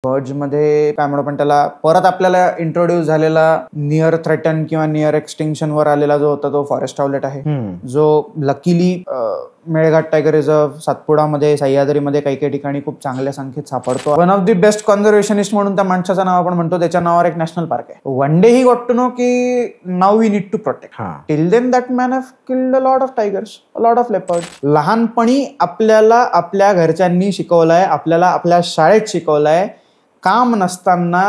बर्ड्समध्ये काय म्हणू पण त्याला परत आपल्याला इंट्रोड्यूस झालेला नियर थ्रेटन किंवा नियर एक्सटिंक्शन वर आलेला जो होता तो फॉरेस्ट हाउलेट आहे, जो लकीली मेळघाट टायगर रिझर्व, सातपुडामध्ये, सह्याद्रीमध्ये काही काही ठिकाणी खूप चांगल्या संख्येत सापडतो. One of the best conservationist म्हणून त्या माणसाचं नाव आपण म्हणतो, त्याच्या नावावर एक नॅशनल पार्क आहे. One day he got to know की now we need to protect. Till then that man have killed a lot of tigers, a lot of leopard. लहानपणी आपल्याला आपल्या घरच्यांनी शिकवलंय, आपल्याला आपल्या शाळेत शिकवलंय, काम नसताना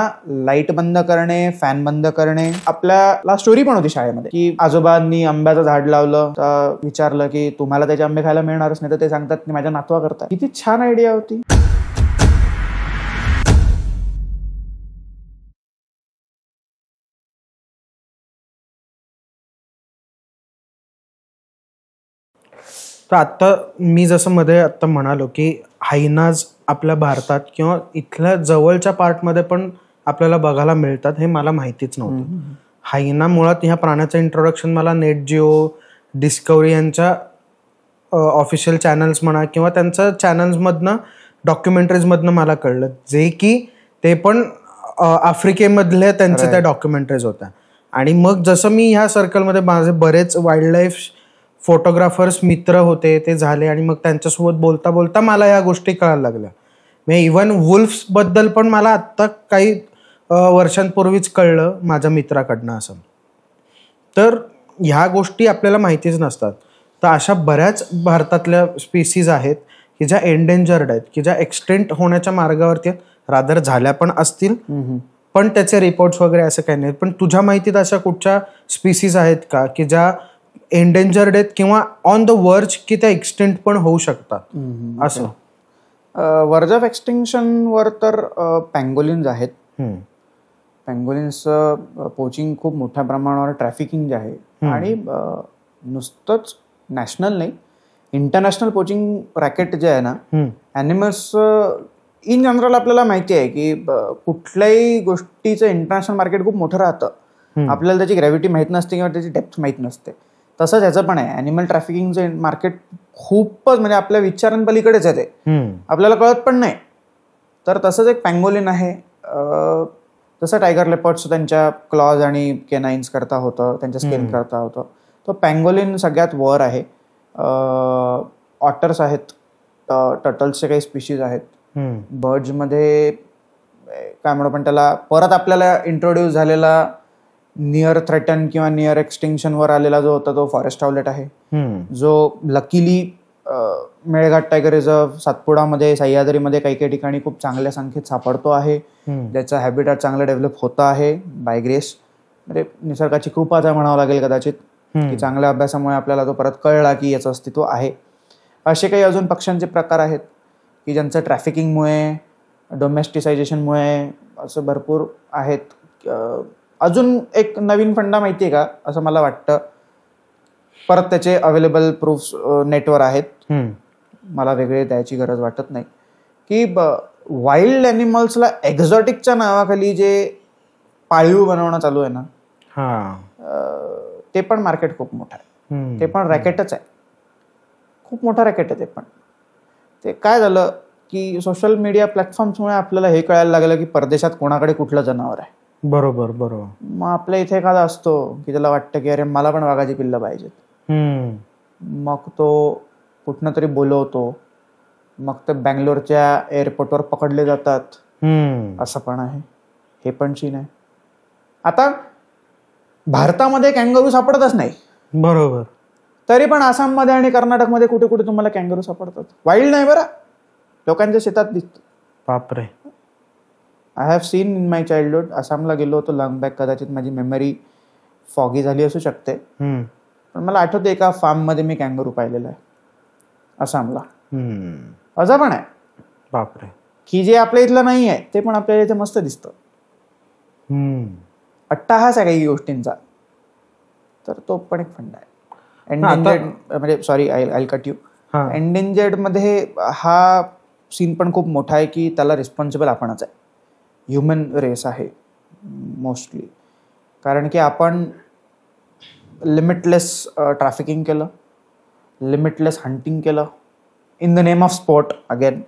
लाईट बंद करणे, फॅन बंद करणे. आपल्याला स्टोरी पण होती शाळेमध्ये की आजोबांनी आंब्याचं झाड लावलं, विचारलं की तुम्हाला त्याचे आंबे खायला मिळणारच नाही, तर ते सांगतात की माझ्या नातवा करता. किती छान आयडिया होती. तर आता मी जसं मध्ये आता म्हणालो की हायनाज आपल्या भारतात किंवा इथल्या जवळच्या पार्टमध्ये पण आपल्याला बघायला मिळतात, हे मला माहितीच नव्हतं. हायना मुळात ह्या प्राण्याचं इंट्रोडक्शन मला नेट जिओ, डिस्कवरी यांच्या ऑफिशियल चॅनल्स म्हणा किंवा त्यांच्या चॅनल्समधनं, डॉक्युमेंटरीजमधनं मला कळलं, जे की ते पण आफ्रिकेमधल्या त्यांच्या त्या डॉक्युमेंटरीज होत्या. आणि मग जसं मी ह्या सर्कलमध्ये माझे बरेच वाईल्ड लाईफ फोटोग्राफर्स मित्र होते, ते झाले, आणि मग त्यांच्यासोबत बोलता बोलता मला या गोष्टी कळायला लागल्या. म्हणजे इव्हन वुल्फ्स बद्दल पण मला आत्ता काही वर्षांपूर्वीच कळलं माझ्या मित्राकडनं असं. तर ह्या गोष्टी आपल्याला माहितीच नसतात. तर अशा बऱ्याच भारतातल्या स्पीसीज आहेत की ज्या एंडेंजर्ड आहेत, की ज्या एक्सटेंट होण्याच्या मार्गावरती रादर झाल्या पण असतील, पण त्याचे रिपोर्ट्स वगैरे असं काही नाही. पण तुझ्या माहितीत अशा कुठच्या स्पीसीज आहेत का की ज्या एंडेंजर्ड आहेत किंवा ऑन द वर्ज की त्या एक्सटेंट पण होऊ शकतात असं? वर्ज ऑफ एक्सटिंक्शन वर तर पँगोलिन्स आहेत. पँगोलिन्सचं पोचिंग खूप मोठ्या प्रमाणावर, ट्रॅफिकिंग जे आहे, आणि नुसतंच नॅशनल नाही, इंटरनॅशनल पोचिंग रॅकेट जे आहे ना, ॲनिमल्स इन जनरल आपल्याला माहिती आहे की कुठल्याही गोष्टीचं इंटरनॅशनल मार्केट खूप मोठं राहतं. आपल्याला त्याची ग्रॅव्हिटी माहीत नसते किंवा त्याची डेप्थ माहीत नसते. तसंच ह्याचं पण आहे. ॲनिमल ट्रॅफिकिंगचं मार्केट खूपच, म्हणजे आपल्या विचारांपलीकडेच आहे, ते आपल्याला कळत पण नाही. तर तसंच एक पँगोलिन आहे. जसं टायगर लेपर्ड्स त्यांच्या क्लॉज आणि केनाइन्स करता होतं, त्यांच्या स्किन करता होतं, तो पँगोलिन सगळ्यात वर आहे. ऑटर्स आहेत, टर्टल्सचे काही स्पीशीज आहेत. बर्ड्समध्ये काय म्हणू पण त्याला परत आपल्याला इंट्रोड्यूस झालेला नियर थ्रेटन किंवा नियर एक्सटिंक्शन वर आलेला जो होता तो फॉरेस्ट हाउलेट आहे, जो लकीली मेळघाट टायगर रिझर्व, सातपुडामध्ये, सह्याद्रीमध्ये काही काही ठिकाणी खूप चांगल्या संख्येत सापडतो आहे. ज्याचं हॅबिटॅट चांगलं डेव्हलप होतं आहे बाय ग्रेस. म्हणजे निसर्गाची कृपाच म्हणावं लागेल कदाचित, की चांगल्या अभ्यासामुळे आपल्याला तो परत कळला की याचं अस्तित्व आहे. असे काही अजून पक्ष्यांचे प्रकार आहेत की ज्यांचं ट्रॅफिकिंगमुळे, डोमेस्टिसायझेशनमुळे असं भरपूर आहेत. अजून एक नवीन फंडा माहिती आहे का, असं मला वाटतं, परत त्याचे अवेलेबल प्रूफ्स नेटवर आहेत, मला वेगळे द्यायची गरज वाटत नाही, की वाईल्ड ॲनिमल्सला एक्झॉटिकच्या नावाखाली जे पाळीव बनवणं चालू आहे ना, ते पण मार्केट खूप मोठं आहे. ते पण रॅकेटच आहे, खूप मोठं रॅकेट आहे ते पण. ते काय झालं की सोशल मीडिया प्लॅटफॉर्म्समुळे आपल्याला हे कळायला लागलं की परदेशात कोणाकडे कुठलं जनावर आहे. बरोबर बरोबर. मग आपल्या इथे एखादा असतो की त्याला वाटतं की अरे मला पण वाघाची पिल्लं पाहिजेत, मग तो कुठनं तरी बोलवतो, मग ते बँगलोरच्या एअरपोर्टवर पकडले जातात, असं पण आहे. हे पण सीन आहे. आता भारतामध्ये कँगरू सापडतच नाही, बरोबर, तरी पण आसाममध्ये आणि कर्नाटकमध्ये कुठे कुठे तुम्हाला कँगरू सापडतात. वाईल्ड नाही बरं, लोकांच्या शेतात दिसतो. बापरे. I have seen in my childhood. आसामला गेलो होतो लॉंग बॅक, कदाचित माझी मेमरी फॉगी झाली असू शकते, पण मला आठवतं एका फार्ममध्ये मी कँगरू पाहिलेला आहे आसामला. असं पण आहे, बापरे, की जे आपल्या इथलं नाही आहे ते पण आपल्याला इथे मस्त दिसतं. अट्टाहास आहे काही गोष्टींचा. तर तो पण एक फंड आहे. एंडेंजर्ड, म्हणजे sorry I cut you, endangered मध्ये हा सीन पण खूप मोठा आहे की त्याला रिस्पॉन्सिबल आपणच आहे, ह्युमन रेस आहे मोस्टली. कारण की आपण लिमिटलेस ट्रॅफिकिंग केलं, लिमिटलेस हंटिंग केलं in the name of sport. Again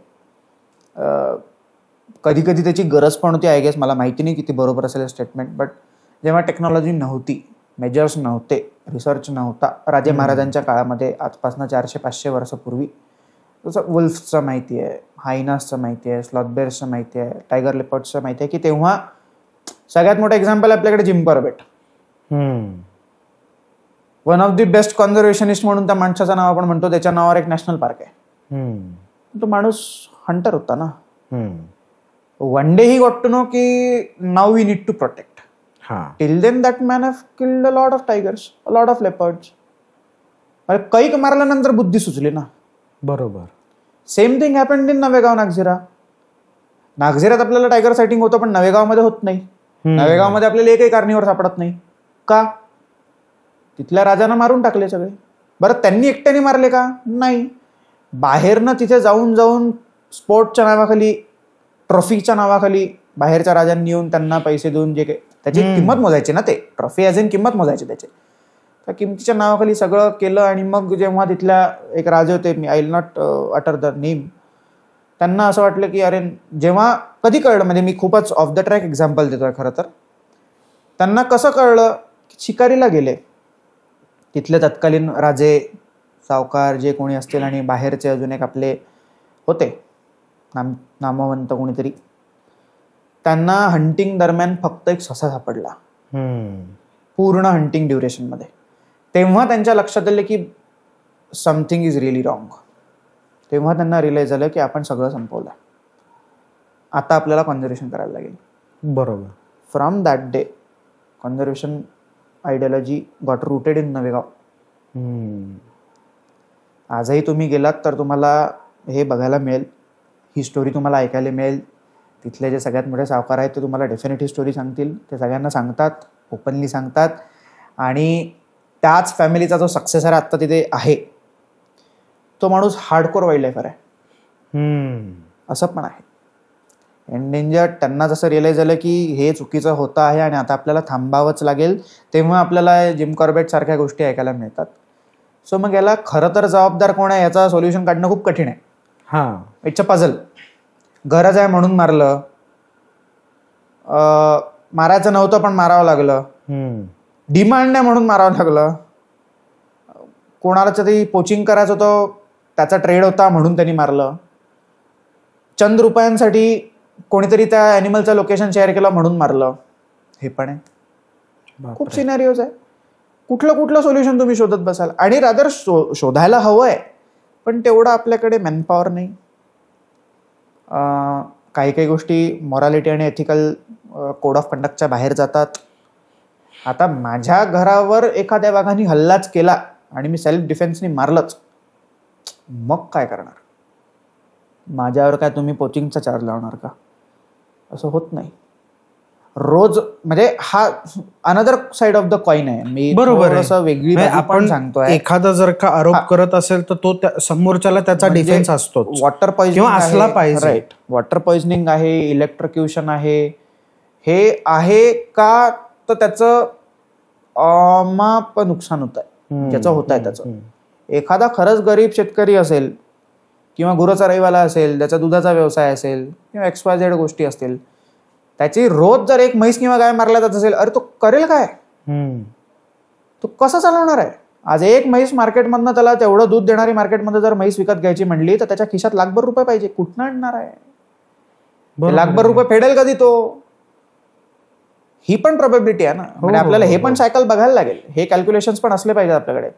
कधी कधी त्याची गरज पण होती, आय गेस. मला माहिती नाही किती बरोबर असेल स्टेटमेंट, बट जेव्हा टेक्नॉलॉजी नव्हती, मेजर्स नव्हते, रिसर्च नव्हता, राजे महाराजांच्या काळामध्ये, आजपासून 400-500 वर्षापूर्वी, जसं वुल्फचं माहिती आहे, हायनासचं माहिती आहे, स्लॉथबेअर्सचं माहिती आहे, टायगर लेपर्डचं माहिती आहे, की तेव्हा सगळ्यात मोठं एक्झाम्पल आपल्याकडे Jim Corbett. One of the best conservationist म्हणून त्या माणसाचं नाव आपण म्हणतो, त्याच्या नावावर एक नॅशनल पार्क आहे. तो माणूस हंटर होता ना. One day he got to know की now we need to protect. Till then that man have killed a lot of tigers, a lot of leopards. कैक मारल्यानंतर बुद्धी सुचली ना. बरोबर. Same thing happened in Navegaon, Nagzira. नागझिरात आपल्याला टायगर सायटिंग होतं, पण नवेगावमध्ये होत नाही. नवेगावमध्ये आपल्याला एकही कार्निवर सापडत नाही. का? तिथल्या राजांना मारून टाकले सगळे. बरं, त्यांनी एकट्याने मारले का? नाही. बाहेरनं तिथे जाऊन जाऊन स्पोर्टच्या नावाखाली, ट्रॉफीच्या नावाखाली बाहेरच्या राजांनी येऊन त्यांना पैसे देऊन जे काही त्याची किंमत मोजायची ना, ते ट्रॉफी ॲज इन किंमत मोजायची त्याची, त्या किमतीच्या नावाखाली सगळं केलं. आणि मग जेव्हा तिथल्या एक राजे होते, मी I will not utter the name, त्यांना असं वाटलं की अरे, जेव्हा कधी कळलं, म्हणजे मी खूपच ऑफ द ट्रॅक एक्झाम्पल देतोय खरं तर, त्यांना कसं कळलं की शिकारीला गेले तिथले तत्कालीन राजे, सावकार जे कोणी असतील, आणि बाहेरचे अजून एक आपले होते नामवंत कोणीतरी, त्यांना हंटिंग दरम्यान फक्त एक ससा सापडला पूर्ण हंटिंग ड्युरेशनमध्ये. तेव्हा त्यांच्या लक्षात आलं की समथिंग इज रिअली रॉंग. तेव्हा त्यांना रिअलाइज झालं की आपण सगळं संपवलं, आता आपल्याला कॉन्झर्वेशन करायला लागेल. बरोबर. From that day conservation ideology got rooted in Navegaon. आजही तुम्ही गेलात तर तुम्हाला हे बघायला मिळेल, ही स्टोरी तुम्हाला ऐकायला मिळेल. तिथले जे सगळ्यात मोठे सावकार आहेत ते तुम्हाला डेफिनेट ही स्टोरी सांगतील. ते सगळ्यांना सांगतात, ओपनली सांगतात. आणि त्याच फॅमिलीचा जो सक्सेसर आत्ता तिथे आहे, तो माणूस हार्डकोर वाईल्ड लाईफर आहे. असं पण आहे. एंडेंजर्ड, त्यांना जसं रिअलाइज झालं की हे चुकीचं होतं आहे आणि आता आपल्याला थांबावंच लागेल, तेव्हा आपल्याला जिम कॉर्बेट सारख्या गोष्टी ऐकायला मिळतात. सो मग याला खरं तर जबाबदार कोण आहे याचा सोल्युशन काढणं खूप कठीण आहे. It's a puzzle. गरज आहे म्हणून मारलं, मारायचं नव्हतं पण मारावं लागलं, डिमांड नाही म्हणून मारावं लागलं, कोणाला तरी पोचिंग करायचं होतं, त्याचा ट्रेड होता म्हणून त्यांनी मारलं, चंद रुपयांसाठी कोणीतरी त्या ॲनिमलचं लोकेशन शेअर केलं म्हणून मारलं, हे पण आहे. खूप सिनारिओज आहे. कुठलं सोल्युशन तुम्ही शोधत बसाल. आणि रादर शोधायला हवं आहे, पण तेवढं आपल्याकडे मॅनपॉवर नाही. काही काही गोष्टी मॉरॅलिटी आणि एथिकल कोड ऑफ कंडक्टच्या बाहेर जातात. आता माझ्या घरावर एखाद्या वाघाने हल्लाच केला आणि मी सेल्फ डिफेन्सनी मारलंच, मग काय करणार? माझ्यावर काय तुम्ही पोचिंगचा चार्ज लावणार का? असं होत नाही. रोज म्हणजे हा another side of the coin आहे. मी बरोबर असं वेगळी आपण सांगतोय. एखादा जर का आरोप करत असेल तर तो समोरच्याला त्याचा डिफेन्स असतो. वॉटर पॉइझनिंग असला पाहिजे. राईट. वॉटर पॉइझनिंग आहे, इलेक्ट्रोक्युशन आहे, हे आहे का तर त्याचं माप नुकसान होत आहे, ज्याचं होत आहे त्याचं. एखादा खरंच गरीब शेतकरी असेल किंवा गुरचराईवाला असेल, ज्याचा दुधाचा व्यवसाय असेल किंवा XYZ गोष्टी असतील, त्याची रोज जर एक म्हैस किंवा गाय मारला जात असेल, अरे तो करेल काय? तो कसं चालवणार आहे? आज एक म्हैस मार्केटमधनं, त्याला तेवढं दूध देणारी मार्केटमध्ये जर म्हैस विकत घ्यायची म्हणली तर त्याच्या खिशात लाखभर रुपये पाहिजे. कुठनं आणणार आहे? लाखभर रुपये फेडेल कधी तो? ही पण प्रोबॅबिलिटी आहे ना. म्हणजे आपल्याला हे पण सायकल बघायला लागेल. हे कॅल्क्युलेशन्स पण असले पाहिजे आपल्याकडे.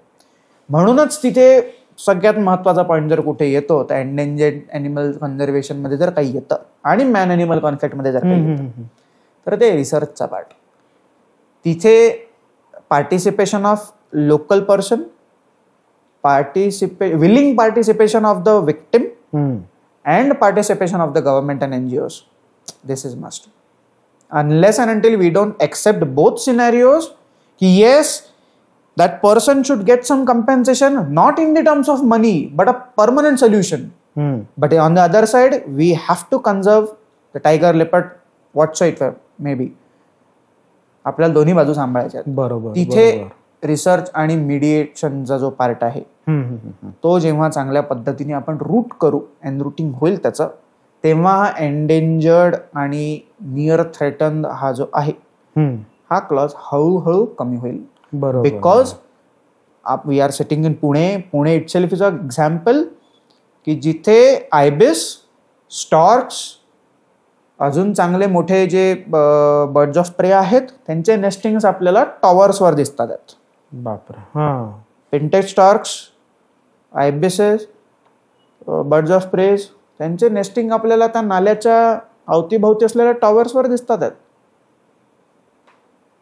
म्हणूनच तिथे सगळ्यात महत्वाचा पॉईंट जर कुठे येतो तर एंडेंजर्ड ॲनिमल कन्झर्वेशन मध्ये जर काही येतं आणि मॅन ॲनिमल कॉन्फ्लिक्ट मध्ये जर काही येतं तर ते रिसर्चचा पार्ट. तिथे participation of local person, willing participation of the victim and participation of the government and NGOs. This is must. Unless and until we don't accept both scenarios, yes, that person should get some compensation, not in the terms of money, but a permanent solution. But on the other side, we have to conserve the tiger, leopard, whatsoever maybe. आपल्याला दोन्ही बाजू सांभाळायच्या. बरोबर. तिथे research आणि मीडिएशनचा जो part आहे तो जेव्हा चांगल्या पद्धतीने आपण रूट करू, एनरूटिंग होईल त्याचं, तेव्हा हा एंडेंजर्ड आणि नियर थ्रेटन्ड हा जो आहे हा क्लॉज हळूहळू कमी होईल. बरोबर. Because we are sitting in Pune itself is a example की जिथे आयबिस, स्टॉर्क्स, अजून चांगले मोठे जे बर्ड्स ऑफ प्रे आहेत त्यांचे नेस्टिंग्स आपल्याला टॉवर्सवर दिसतात आहेत. बापरे. हा. पिंटेड स्टॉर्क्स, आयबिसेस, बर्ड्स ऑफ प्रेज त्यांचे नेस्टिंग आपल्याला त्या नाल्याच्या अवतीभोवती असलेल्या टॉवर्सवर दिसतात आहेत.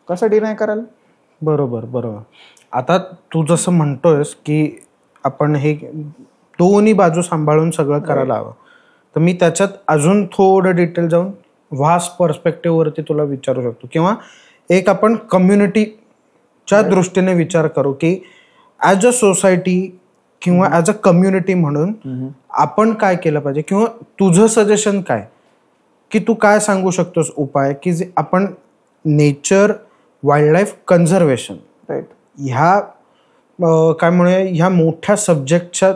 कसं डिनाय कराल? बरोबर बरोबर. आता तू जसं म्हणतोयस की आपण हे दोन्ही बाजू सांभाळून सगळं करायला हवं, तर मी त्याच्यात अजून थोडं डिटेल जाऊन व्हास्ट पर्स्पेक्टिव्ह वरती तुला विचारू शकतो, किंवा एक आपण कम्युनिटीच्या दृष्टीने विचार करू की ॲज अ सोसायटी किंवा ॲज अ कम्युनिटी म्हणून आपण काय केलं पाहिजे, किंवा तुझं सजेशन काय की तू काय सांगू शकतोस उपाय की जे आपण नेचर वाईल्ड लाईफ कन्झर्वेशन ह्या काय म्हणूया ह्या मोठ्या सब्जेक्टच्या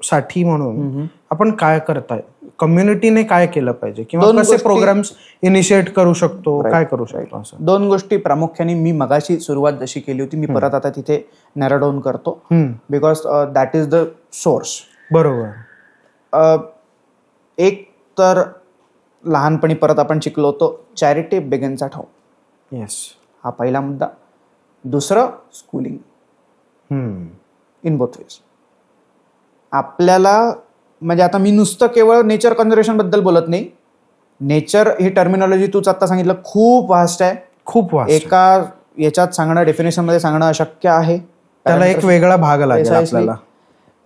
साठी म्हणून आपण काय करताय, कम्युनिटीने काय केलं पाहिजे, किंवा कसे प्रोग्राम्स इनिशिएट करू शकतो, काय करू शकतो? असं 2 गोष्टी प्रामुख्याने मी मगाशी सुरुवात जशी केली होती मी परत आता तिथे नॅरो डाऊन करतो, because that is the source. बरोबर. एक तर लहानपणी परत आपण शिकलो होतो charity begins at home. Yes. हा पहिला मुद्दा. दुसरं स्कूलिंग इन बोथ वेज. आपल्याला म्हणजे आता मी नुसतं केवळ नेचर कन्झर्वेशन बद्दल बोलत नाही. नेचर ही टर्मिनॉलॉजी तूच आता सांगितलं खूप वास्ट आहे, खूप वास्ट. एका याच्यात सांगणं, डेफिनेशन मध्ये सांगणं अशक्य आहे. त्याला एक वेगळा भाग लागेल आपल्याला,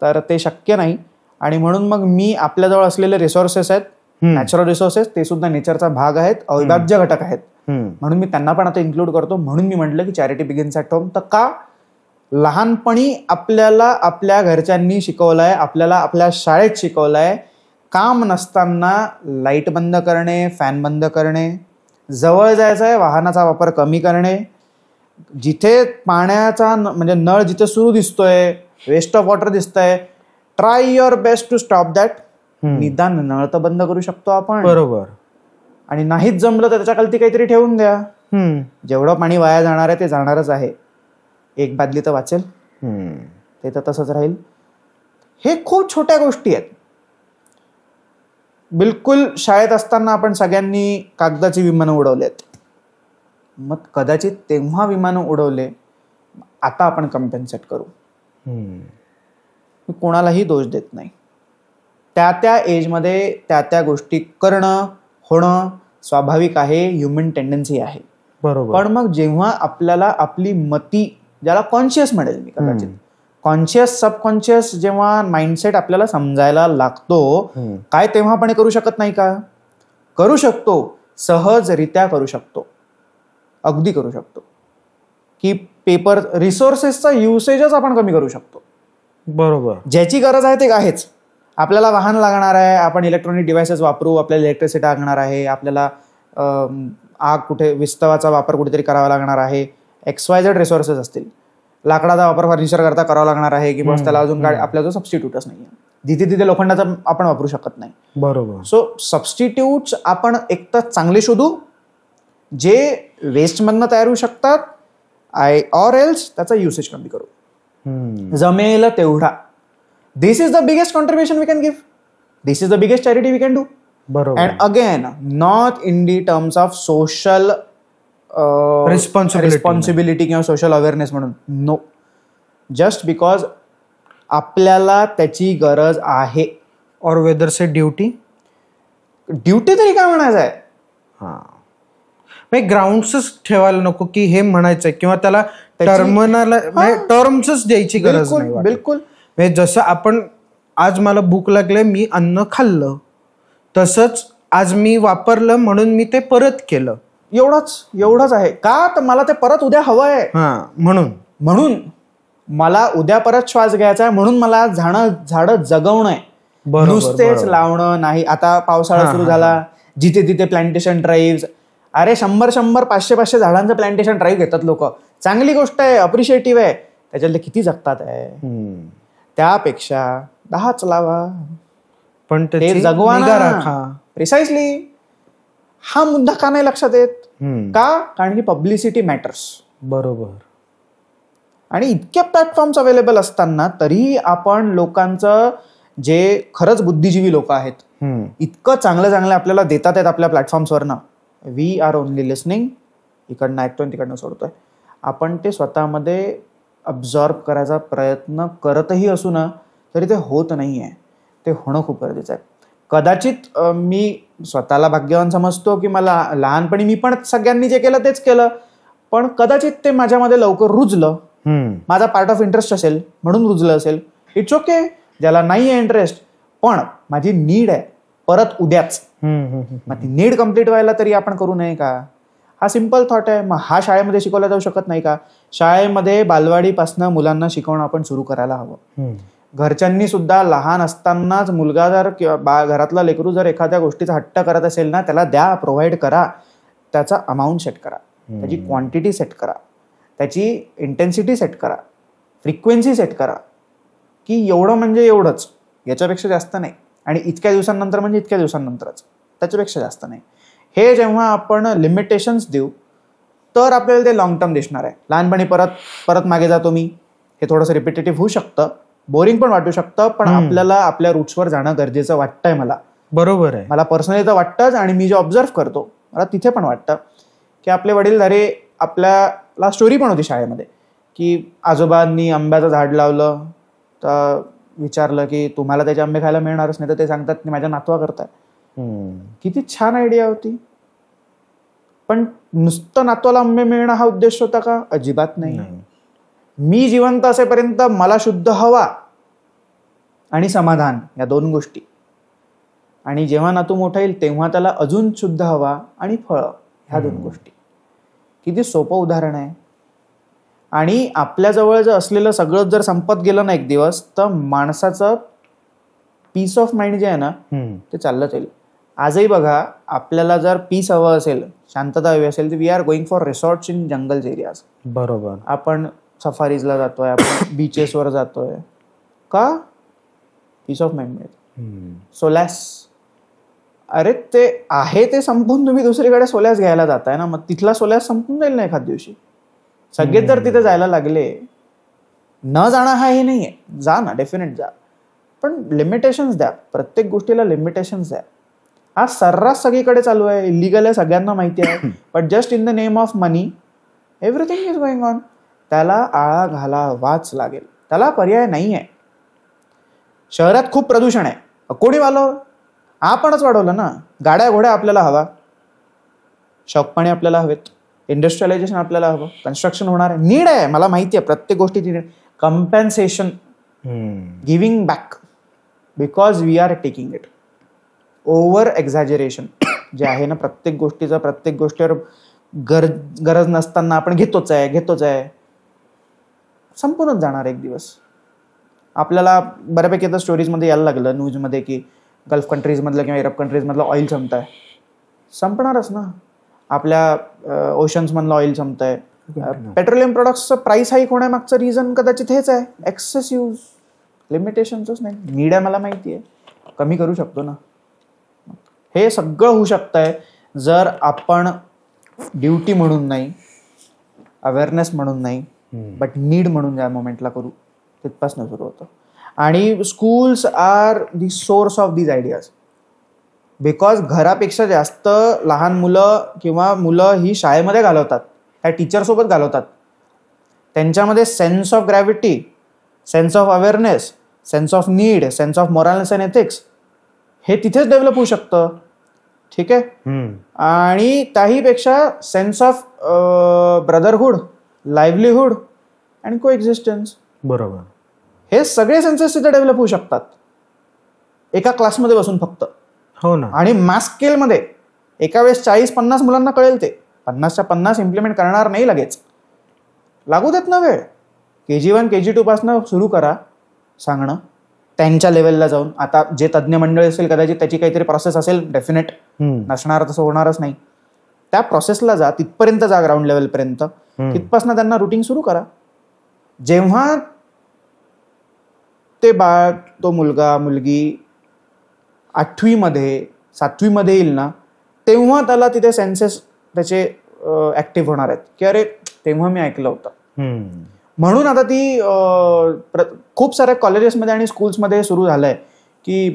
तर ते शक्य नाही. आणि म्हणून मग मी आपल्याजवळ असलेले रिसोर्सेस आहेत, नॅचरल रिसोर्सेस, ते सुद्धा नेचरचा भाग आहेत, अविभाज्य घटक आहेत, म्हणून मी त्यांना पण आता इन्क्लूड करतो. म्हणून मी म्हटलं की चॅरिटी बिगिन्स ॲट होम. तर का? लहानपणी आपल्याला आपल्या घरच्यांनी शिकवलंय, आपल्याला आपल्या शाळेत शिकवलंय, काम नसताना लाईट बंद करणे, फॅन बंद करणे, जवळ जायचं आहे वाहनाचा वापर कमी करणे, जिथे पाण्याचा म्हणजे नळ जिथे सुरू दिसतोय, वेस्ट ऑफ वॉटर दिसतंय, try your best to stop that. निदान नळ तर बंद करू शकतो आपण. बरोबर. आणि नाहीच जमलं तर त्याच्या खालती काहीतरी ठेवून द्या. जेवढं पाणी वाया जाणार आहे ते जाणारच आहे. एक बादली तर वाचेल, ते तर तसंच राहील. हे खूप छोट्या गोष्टी आहेत. बिलकुल शाळेत असताना आपण सगळ्यांनी कागदाची विमानं उडवलेत, मग कदाचित तेव्हा विमानं उडवले, आता आपण कम्पेन्सेट करू. मी कोणालाही दोष देत नाही. त्या एजमध्ये त्या गोष्टी करणं होणं स्वाभाविक आहे, ह्युमन टेंडन्सी आहे. बरोबर. पण मग जेव्हा आपल्याला आपली मती, ज्याला कॉन्शियस म्हणेल मी कदाचित, कॉन्शियस सबकॉन्शियस जेव्हा माइंडसेट आपल्याला समजायला लागतो, काय तेव्हा आपण हे करू शकत नाही का? करू शकतो, सहजरित्या करू शकतो, अगदी करू शकतो. की पेपर रिसोर्सेसचा युसेजच आपण कमी करू शकतो. बरोबर. ज्याची गरज आहे ते आहेच. आपल्याला वाहन लागणार आहे, आपण इलेक्ट्रॉनिक डिव्हायसेस वापरू, आपल्याला इलेक्ट्रिसिटी लागणार आहे, आपल्याला आग कुठे विस्तवाचा वापर कुठेतरी करावा लागणार आहे, XYZ रिसोर्सेस असतील, लाकडाचा वापर फर्निचर करता करावा लागणार आहे, की बस त्याला अजून काय आपला जो सबस्टिट्यूटच नाही आहे. जिथे तिथे लोखंडाचा आपण वापरू शकत नाही. बरोबर. सो सबस्टिट्यूट्स आपण एक तर चांगले शोधू जे वेस्टमधनं तयार होऊ शकतात, ऑर एल्स त्याचा युसेज कमी करू, जमेल तेवढा. This is the biggest contribution we can give. This is the biggest charity we can do. बरोबर. And again not in the terms of social responsibility किंवा सोशल अवेअरनेस म्हणून, नो. जस्ट बिकॉज आपल्याला त्याची गरज आहे. और वेदर से duty तरी काय म्हणायचं आहे? ग्राउंड्सच ठेवायला नको की हे म्हणायचंय, किंवा त्याला टर्म्सच द्यायची गरज नाही. बिलकुल. जसं आपण आज मला भूक लागले, मी अन्न खाल्लं, तसंच आज मी वापरलं म्हणून मी ते परत केलं, एवढंच आहे. का? तर मला ते परत उद्या हवं आहे, म्हणून मला उद्या परत श्वास घ्यायचा आहे, म्हणून मला झाडं जगवणं आहे, नुसतेच लावणं नाही. आता पावसाळा सुरू झाला, जिथे तिथे प्लांटेशन ड्राईव्ह, अरे 100 500 झाडांचं प्लांटेशन ड्राईव्ह घेतात लोक. चांगली गोष्ट आहे, अप्रिशिएटिव्ह आहे. त्याच्यातले किती जगतात आहे? त्यापेक्षा 10च लावा, पण ते जगवा ना. प्रिसाइसली हा मुद्दा का नाही लक्षात येत? का? कारण की पब्लिसिटी मॅटर्स. बरोबर. आणि इतक्या प्लॅटफॉर्म्स अवेलेबल असताना तरीही आपण लोकांचं, जे खरंच बुद्धिजीवी लोक आहेत, इतकं चांगलं चांगलं आपल्याला देतात आहेत आपल्या प्लॅटफॉर्म्सवर ना, वी आर ओनली लिसनिंग, इकडनं ऐकतोय तिकडनं सोडतोय. आपण ते स्वतःमध्ये अब्झॉर्ब करायचा प्रयत्न करतही असू ना तरी ते होत नाही आहे. ते होणं खूप गरजेचं आहे. कदाचित मी स्वतःला भाग्यवान समजतो की मला लहानपणी मी पण सगळ्यांनी जे केलं तेच केलं, पण कदाचित ते माझ्यामध्ये लवकर रुजलं, माझा पार्ट ऑफ इंटरेस्ट असेल म्हणून रुजलं असेल. इट्स ओके, ज्याला नाही आहे इंटरेस्ट, पण माझी नीड आहे परत उद्याच, मग ती नीड कम्प्लीट व्हायला तरी आपण करू नये का? हा सिम्पल थॉट आहे. मग हा शाळेमध्ये शिकवला जाऊ शकत नाही का? शाळेमध्ये बालवाडीपासनं मुलांना शिकवणं आपण सुरू करायला हवं. घरच्यांनी सुद्धा लहान असतानाच मुलगा जर किंवा घरातला लेकरू जर एखाद्या गोष्टीचा हट्ट करत असेल ना, त्याला द्या, प्रोव्हाइड करा. त्याचा अमाऊंट सेट करा, त्याची क्वांटिटी सेट करा, त्याची इंटेन्सिटी सेट करा, फ्रिक्वेन्सी सेट करा, की एवढं म्हणजे एवढंच, याच्यापेक्षा जास्त नाही, आणि इतक्या दिवसांनंतर म्हणजे इतक्या दिवसांनंतरच, त्याच्यापेक्षा जास्त नाही. हे जेव्हा आपण लिमिटेशन्स देऊ तर आपल्याला ते लॉंग टर्म दिसणार आहे. लहानपणी परत परत मागे जातो मी, हे थोडंसं रिपिटेटिव्ह होऊ शकतं, बोरिंग पण वाटू शकतं, पण आपल्याला आपल्या रूट्सवर जाणं गरजेचं वाटतंय मला. बरोबर आहे. मला पर्सनली तर वाटतंच, आणि मी जे ऑब्झर्व करतो मला तिथे पण वाटतं की आपले वडीलधारे, आपल्याला स्टोरी पण होती शाळेमध्ये की आजोबांनी आंब्याचं झाड लावलं तर विचारलं की तुम्हाला त्याचे आंबे खायला मिळणारच नाही, तर ते सांगतात की माझ्या नातवा करताय. किती छान आयडिया होती. पण नुसतं नातवाला आंबे मिळणं हा उद्देश होता का? अजिबात नाही. मी जिवंत असेपर्यंत मला शुद्ध हवा आणि समाधान, या दोन गोष्टी, आणि जेव्हा नातू मोठा येईल तेव्हा त्याला अजून शुद्ध हवा आणि फळं, ह्या दोन गोष्टी. किती सोपं उदाहरण आहे. आणि आपल्याजवळ जर असलेलं सगळं जर संपत गेलं ना एक दिवस, तर माणसाचं पीस ऑफ माइंड जे आहे ना ते चाललं जाईल. आजही बघा, आपल्याला जर पीस हवं असेल, शांतता हवी असेल, तर we are going for resorts in jungles areas. बरोबर. आपण सफारीजला जातोय, आपण बीचेसवर जातोय. का? पीस ऑफ माइंड मिळते, सोलॅस. अरे ते आहे ते संपून तुम्ही दुसरीकडे सोलॅस घ्यायला जाताय ना, मग तिथला सोलॅस संपून जाईल ना एखाद दिवशी. सगळेच जर तिथे जायला लागले, न जाणं हा हे नाहीये, जा ना, डेफिनेट जा, पण लिमिटेशन्स द्या. प्रत्येक गोष्टीला लिमिटेशन्स द्या. हा सर्रास सगळीकडे चालू आहे, इलिगल आहे, सगळ्यांना माहिती आहे, but just in the name of money everything is going on. त्याला आळा घालावाच लागेल, त्याला पर्याय नाही आहे. शहरात खूप प्रदूषण आहे, कोणी वाढवलं? आपणच वाढवलं ना. गाड्या घोड्या आपल्याला हवा, शौकपाणी आपल्याला हवेत, इंडस्ट्रियलायझेशन आपल्याला हवं, कन्स्ट्रक्शन होणार आहे, नीड आहे, मला माहिती आहे, प्रत्येक गोष्टीची need. Compensation, giving back, because we are taking it. Over exaggeration जे आहे ना, प्रत्येक गोष्टीचं, प्रत्येक गोष्टीवर गरज नसताना आपण घेतोच आहे, संपूनच जाणार एक दिवस. आपल्याला बऱ्यापैकी आता स्टोरीजमध्ये यायला लागलं, न्यूजमध्ये, की गल्फ कंट्रीजमधलं किंवा युरोप कंट्रीजमधलं ऑइल संपत आहे. संपणारच ना. आपल्या ओशन्समधलं ऑइल संपत आहे. पेट्रोलियम प्रोडक्ट्सचं प्राइस हाईक होण्यामागचं रिझन कदाचित हेच आहे, एक्सेस यूज. लिमिटेशनच नाही. नीड आहे, मला माहिती आहे, कमी करू शकतो ना. हे सगळं होऊ शकतंय जर आपण ड्युटी म्हणून नाही, अवेअरनेस म्हणून नाही, बट नीड म्हणून ज्या मोमेंटला करू, तिथपासून सुरू होतं. आणि schools are the source of these ideas, because घरापेक्षा जास्त लहान मुलं किंवा मुलं ही शाळेमध्ये घालवतात, त्या टीचरसोबत घालवतात. त्यांच्यामध्ये sense of gravity, sense of awareness, sense of need, sense of morals and ethics, हे तिथेच डेव्हलप होऊ शकतं. ठीक आहे. आणि त्याहीपेक्षा sense of brotherhood, livelihood and को एक्झिस्टन्स. बरोबर. हे सगळे सेन्सेस तिथे डेव्हलप होऊ शकतात एका क्लासमध्ये बसून फक्त. हो ना. आणि मास स्केलमध्ये एका वेळेस 40-50 मुलांना कळेल. ते 50च्या 50 इम्प्लिमेंट करणार नाही लगेच, लागू देत ना वेळ. KG1 KG2 पासून सुरू करा सांगणं, त्यांच्या लेवलला जाऊन. आता जे तज्ज्ञ मंडळ असेल कदाचित त्याची काहीतरी प्रोसेस असेल, डेफिनेट नसणार, तसं होणारच नाही. त्या प्रोसेसला जा, तिथपर्यंत जा, ग्राउंड लेवलपर्यंत. तिथपासून त्यांना रुटीन सुरू करा. जेव्हा ते बाळ, तो मुलगा मुलगी 8वी मध्ये 7वी येईल ना, तेव्हा त्याला तिथे सेन्सेस त्याचे ऍक्टिव्ह होणार आहेत की अरे तेव्हा मी ऐकलं होतं. म्हणून आता ती खूप साऱ्या कॉलेजेसमध्ये आणि स्कूल्समध्ये सुरू झालंय की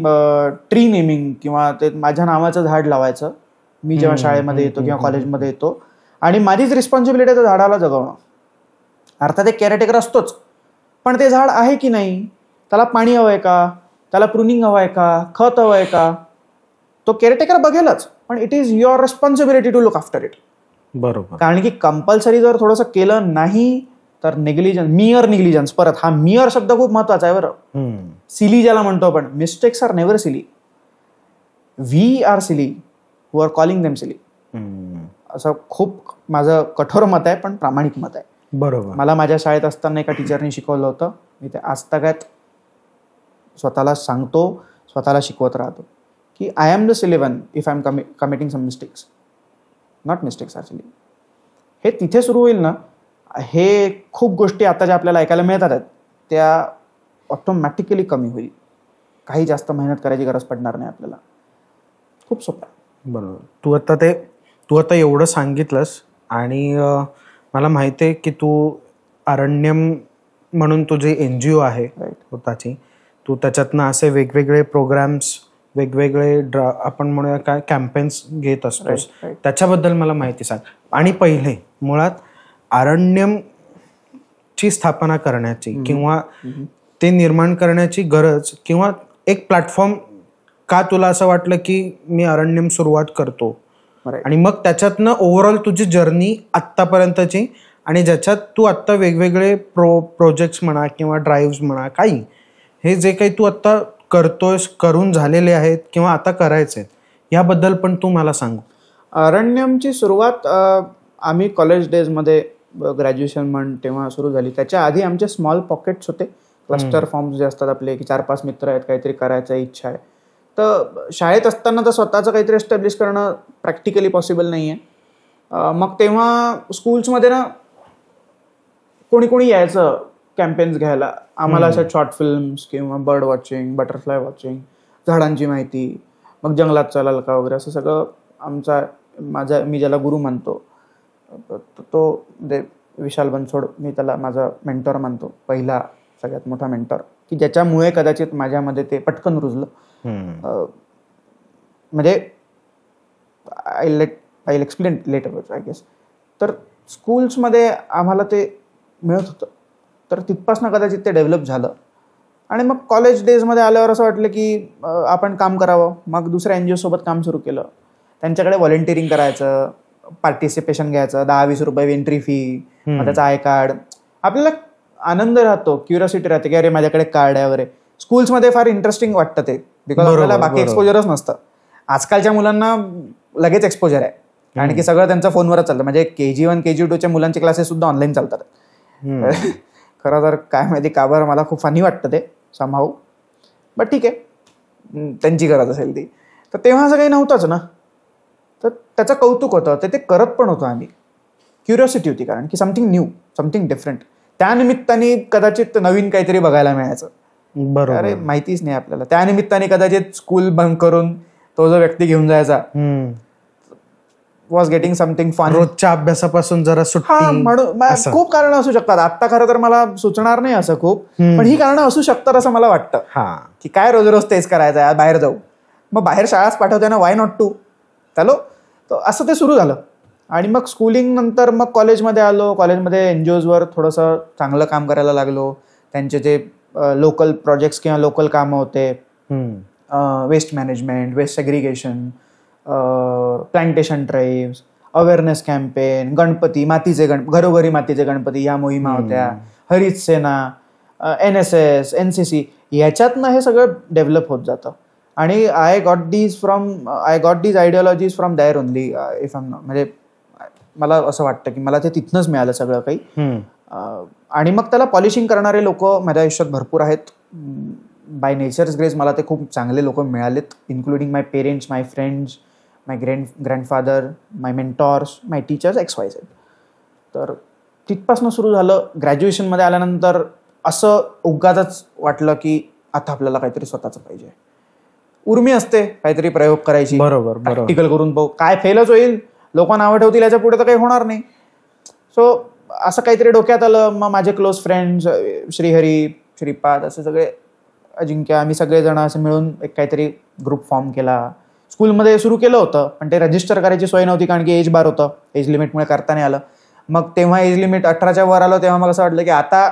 ट्री नेमिंग किंवा ते माझ्या नावाचं झाड लावायचं मी जेव्हा शाळेमध्ये येतो किंवा कॉलेजमध्ये येतो, आणि माझीच रिस्पॉन्सिबिलिटी आहे त्या झाडाला जगवणं. अर्थात एक केअरटेकर असतोच, पण ते झाड आहे की नाही, त्याला पाणी हवं आहे का, त्याला प्रुनिंग हवं आहे का, खत हवं आहे का, तो केअरटेकर बघेलच, पण it is your responsibility to look after it. बरोबर. कारण की कंपल्सरी जर थोडंसं केलं नाही तर नेग्लिजन्स, मिअर निग्लिजन्स, परत हा मिअर शब्द खूप महत्वाचा आहे बरं. सिली ज्याला म्हणतो आपण, mistakes are never silly, we are silly who are calling them silly. असं खूप माझं कठोर मत आहे पण प्रामाणिक मत आहे. बरोबर. मला माझ्या शाळेत असताना एका टीचरने शिकवलं होतं, मी ते आजतागायत स्वतःला सांगतो, स्वतःला शिकवत राहतो की I am the silly one if I am committing some mistakes, not mistakes are silly. हे तिथे सुरू होईल ना, हे खूप गोष्टी आता ज्या आपल्याला ऐकायला मिळतात आहेत त्या ऑटोमॅटिकली कमी होईल. काही जास्त मेहनत करायची गरज पडणार नाही आपल्याला. खूप सोपं. बरोबर. तू आता एवढं सांगितलंस आणि मला माहिती आहे की तू अरण्यम म्हणून तुझी NGO आहे स्वतःची, तू त्याच्यातनं असे वेगवेगळे प्रोग्राम्स, वेगवेगळे आपण म्हणूया काय कॅम्पेन्स घेत असतोस. त्याच्याबद्दल मला माहिती सांग. आणि पहिले मुळात अरण्यमची स्थापना करण्याची किंवा ते निर्माण करण्याची गरज किंवा एक प्लॅटफॉर्म का तुला असं वाटलं की मी अरण्यम सुरुवात करतो, आणि मग त्याच्यातनं ओव्हरऑल तुझी जर्नी आत्तापर्यंतची, आणि ज्याच्यात तू आत्ता वेगवेगळे प्रोजेक्ट्स म्हणा किंवा ड्राईव्ह म्हणा, काही हे जे काही तू आत्ता करतोयस, करून झालेले आहेत किंवा आता करायचे आहेत, याबद्दल पण तू मला सांग. अरण्यमची सुरुवात आम्ही कॉलेज डेजमध्ये ग्रॅज्युएशन म्हण तेव्हा सुरू झाली. त्याच्या आधी आमचे स्मॉल पॉकेट्स होते, क्लस्टर फॉर्म्स जे असतात आपले, की 4-5 मित्र आहेत, काहीतरी करायचं इच्छा आहे. तर शाळेत असताना तर स्वतःचं काहीतरी एस्टॅब्लिश करणं प्रॅक्टिकली पॉसिबल नाही आहे. मग तेव्हा स्कूल्समध्ये ना कोणी कोणी यायचं कॅम्पेन्स घ्यायला आम्हाला, अशा शॉर्ट फिल्म्स किंवा बर्ड वॉचिंग, बटरफ्लाय वॉचिंग, झाडांची माहिती, मग जंगलात चालाल का वगैरे, असं सगळं मी ज्याला गुरु मानतो तो म्हणजे विशाल बनसोड, मी त्याला माझा मेंटॉर मानतो, पहिला सगळ्यात मोठा मेंटॉर, की ज्याच्यामुळे कदाचित माझ्यामध्ये ते पटकन रुजलं. म्हणजे I explain later I guess. तर स्कूल्समध्ये आम्हाला ते मिळत होतं, तर तिथपासनं कदाचित ते डेव्हलप झालं. आणि मग कॉलेज डेजमध्ये आल्यावर असं वाटलं की आपण काम करावं. मग दुसऱ्या NGO सोबत काम सुरू केलं. त्यांच्याकडे व्हॉलंटिअरिंग करायचं, पार्टिसिपेशन घ्यायचं, 10-20 रुपये एंट्री फी, त्याचा आय कार्ड. आपल्याला आनंद राहतो, क्युरिओसिटी राहते की अरे माझ्याकडे कार्ड आहे वगैरे. स्कूल्समध्ये फार इंटरेस्टिंग वाटतं ते, बिकॉज आपल्याला बाकी एक्सपोजरच नसतं. आजकालच्या मुलांना लगेच एक्सपोजर आहे, कारण की सगळं त्यांच्या फोनवरच चालतं. म्हणजे KG1 KG2च्या मुलांचे क्लासेस सुद्धा ऑनलाईन चालतात. खरं तर काय माहिती का बरं, मला खूप फनी वाटतं ते समहाऊ, बट ठीक आहे, त्यांची गरज असेल ती. तर तेव्हा असं काही नव्हतंच ना, तर त्याचं कौतुक होतं, ते करत पण होतो आम्ही. क्युरिओसिटी होती, कारण की समथिंग न्यू, समथिंग डिफरंट. त्यानिमित्ताने कदाचित नवीन काहीतरी बघायला मिळायचं. बरोबर. अरे माहितीच नाही आपल्याला. त्यानिमित्ताने कदाचित स्कूल बंक करून तो जो व्यक्ती घेऊन जायचा, वॉज गेटिंग समथिंग फन. रोजच्या अभ्यासापासून जरा सुट्टी, म्हणून खूप कारण असू शकतात. आता खरं तर मला सुचणार नाही असं खूप, पण ही कारण असू शकतात असं मला वाटतं, की काय रोज रोज तेच करायचं आहे, बाहेर जाऊ. मग बाहेर शाळाच पाठवते ना, वाय नॉट टू, चलो. तर असं ते सुरू झालं. आणि मग स्कूलिंग नंतर मग कॉलेजमध्ये आलो. कॉलेजमध्ये NGOजवर थोडंसं चांगलं काम करायला लागलो. त्यांचे जे लोकल प्रोजेक्ट्स किंवा लोकल कामं होते, waste management, waste segregation, plantation drive, awareness campaign, Ganpati, घरोघरी मातीचे गणपती, या मोहिमा होत्या, हरित सेना, NSS, NCC, याच्यातनं हे सगळं डेव्हलप होत जातं. आणि I got these ideologies from there only, if I am not. म्हणजे मला असं वाटतं की मला ते तिथनंच मिळालं सगळं काही. आणि मग त्याला पॉलिशिंग करणारे लोक माझ्या आयुष्यात भरपूर आहेत. बाय नेचर्स ग्रेस मला ते खूप चांगले लोक मिळालेत, इन्क्लुडिंग माय पेरेंट्स, माय फ्रेंड्स, माय ग्रँडफादर, माय मेंटॉर्स, माय टीचर्स, XYZ. तर तिथपासनं सुरू झालं. ग्रॅज्युएशनमध्ये आल्यानंतर असं उगाचच वाटलं की आता आपल्याला काहीतरी स्वतःचं पाहिजे. उर्मी असते काहीतरी प्रयोग करायची, बरोबर प्रॅक्टिकल करून पाहू, काय फेलच होईल, लोक नावं ठेवतील, याच्या पुढे तर काही होणार नाही. सो असं काहीतरी डोक्यात आलं. मग माझे क्लोज फ्रेंड्स श्रीहरी, श्रीपाद, असे सगळे, अजिंक्य, आम्ही सगळेजण असं मिळून एक काहीतरी ग्रुप फॉर्म केला. स्कूलमध्ये सुरू केलं होतं, पण ते रजिस्टर करायची सोय नव्हती कारण की एज बार होतं, एज लिमिटमुळे करता नाही आलं. मग तेव्हा एज लिमिट 18च्या वर आलं, तेव्हा मग असं वाटलं की आता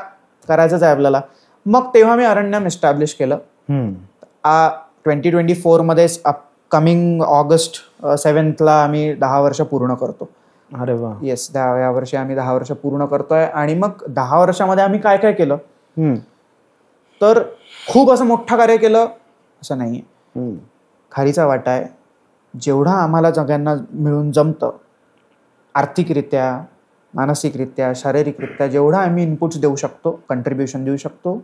करायचंच आहे आपल्याला. मग तेव्हा मी अरण्यम एस्टॅब्लिश केलं. 2024 मध्ये अपकमिंग ऑगस्ट 7th आम्ही 10 वर्ष पूर्ण करतो. अरे वा. येस, या वर्षी आम्ही 10 वर्ष पूर्ण करतोय. आणि मग 10 वर्षामध्ये आम्ही काय काय केलं, तर खूप असं मोठं कार्य केलं असं नाहीये. खारीचा वाटा आहे. जेवढा आम्हाला सगळ्यांना मिळून जमतं, आर्थिकरित्या, मानसिकरित्या, शारीरिकरित्या, जेवढा आम्ही इनपुट्स देऊ शकतो, कंट्रीब्युशन देऊ शकतो,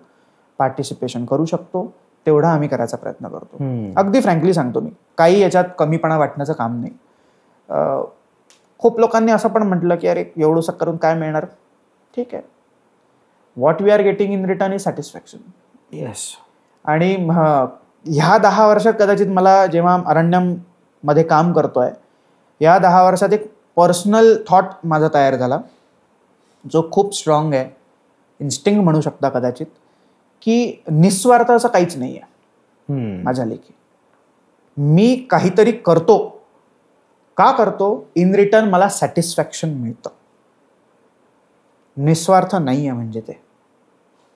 पार्टिसिपेशन करू शकतो, तेवढा आम्ही करायचा प्रयत्न करतो. अगदी फ्रँकली सांगतो मी, काही याच्यात कमीपणा वाटण्याचं काम नाही. खूप लोकांनी असं पण म्हटलं की अरे एवढंसं करून काय मिळणार. ठीक आहे, what we are getting in return is satisfaction. Yes. आणि ह्या 10 वर्षात कदाचित मला, जेव्हा अरण्यम मध्ये काम करतोय, या 10 वर्षात एक पर्सनल थॉट माझा तयार झाला, जो खूप स्ट्रॉंग आहे, इन्स्टिंक्ट म्हणू शकता कदाचित, की निस्वार्थ असं काहीच नाही आहे माझ्या लेखी. मी काहीतरी करतो, का करतो, इन रिटर्न मला सॅटिस्फॅक्शन मिळतं. निस्वार्थ नाही आहे म्हणजे ते.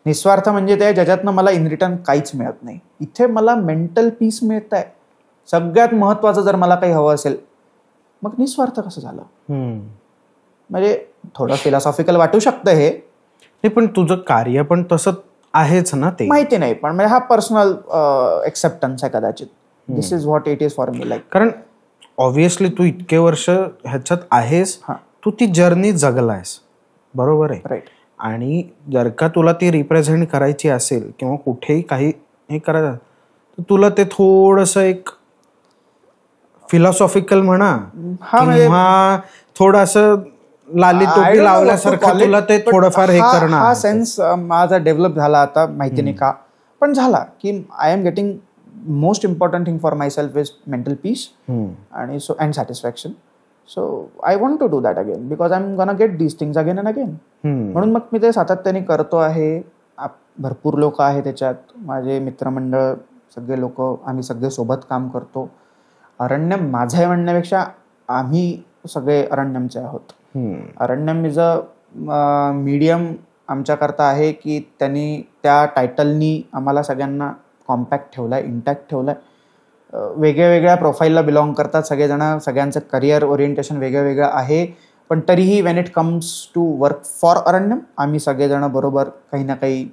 निस्वार्थ म्हणजे ते ज्याच्यातनं मला इन रिटर्न काहीच मिळत नाही. इथे मला मेंटल पीस मिळत आहे. सगळ्यात महत्वाचं, जर मला काही हवं असेल, मग निस्वार्थ कसं झालं. म्हणजे थोडं फिलॉसॉफिकल वाटू शकतं हे, पण तुझं कार्य पण तसं आहेच ना, ते माहिती नाही, पण म्हणजे हा पर्सनल एक्सेप्टन्स आहे कदाचित. This is what it is for me. Like, कारण ऑब्व्हियसली तू इतके वर्ष ह्याच्यात आहेस, तू ती जर्नी जगलायस, बरोबर आहे. राईट. आणि जर का तुला ती रिप्रेझेंट करायची असेल किंवा कुठेही काही हे करायचं, तर तुला ते थोडंसं एक फिलॉसॉफिकल म्हणा किंवा थोडंसं लाली टोपी लावल्यासारखं तुला ते थोडंफार हे करणं. हा सेन्स माझा डेव्हलप झाला आता, माहिती नाही का, पण झाला की I am getting most important thing for myself is mental peace आणि so and satisfaction. So I want to do that again, because I am gonna get these things again and again. म्हणून मग मी ते सातत्याने करतो आहे. भरपूर लोक आहे त्याच्यात, माझे मित्रमंडळ, सगळे लोक, आम्ही सगळे सोबत काम करतो. अरण्यम माझं आहे म्हणण्यापेक्षा आम्ही सगळे अरण्यमचे आहोत. अरण्यम इज अ मीडियम आमच्याकरता आहे की त्यांनी, त्या टायटलनी आम्हाला सगळ्यांना कॉम्पॅक्ट ठेवलाय, इंटॅक्ट ठेवलाय. वेगळ्या वेगळ्या प्रोफाईलला बिलॉंग करतात सगळेजण, सगळ्यांचं करिअर ओरिएंटेशन वेगळं वेगळं आहे, पण तरीही when it comes to work for Aranyam, आम्ही सगळेजण बरोबर काही ना काही,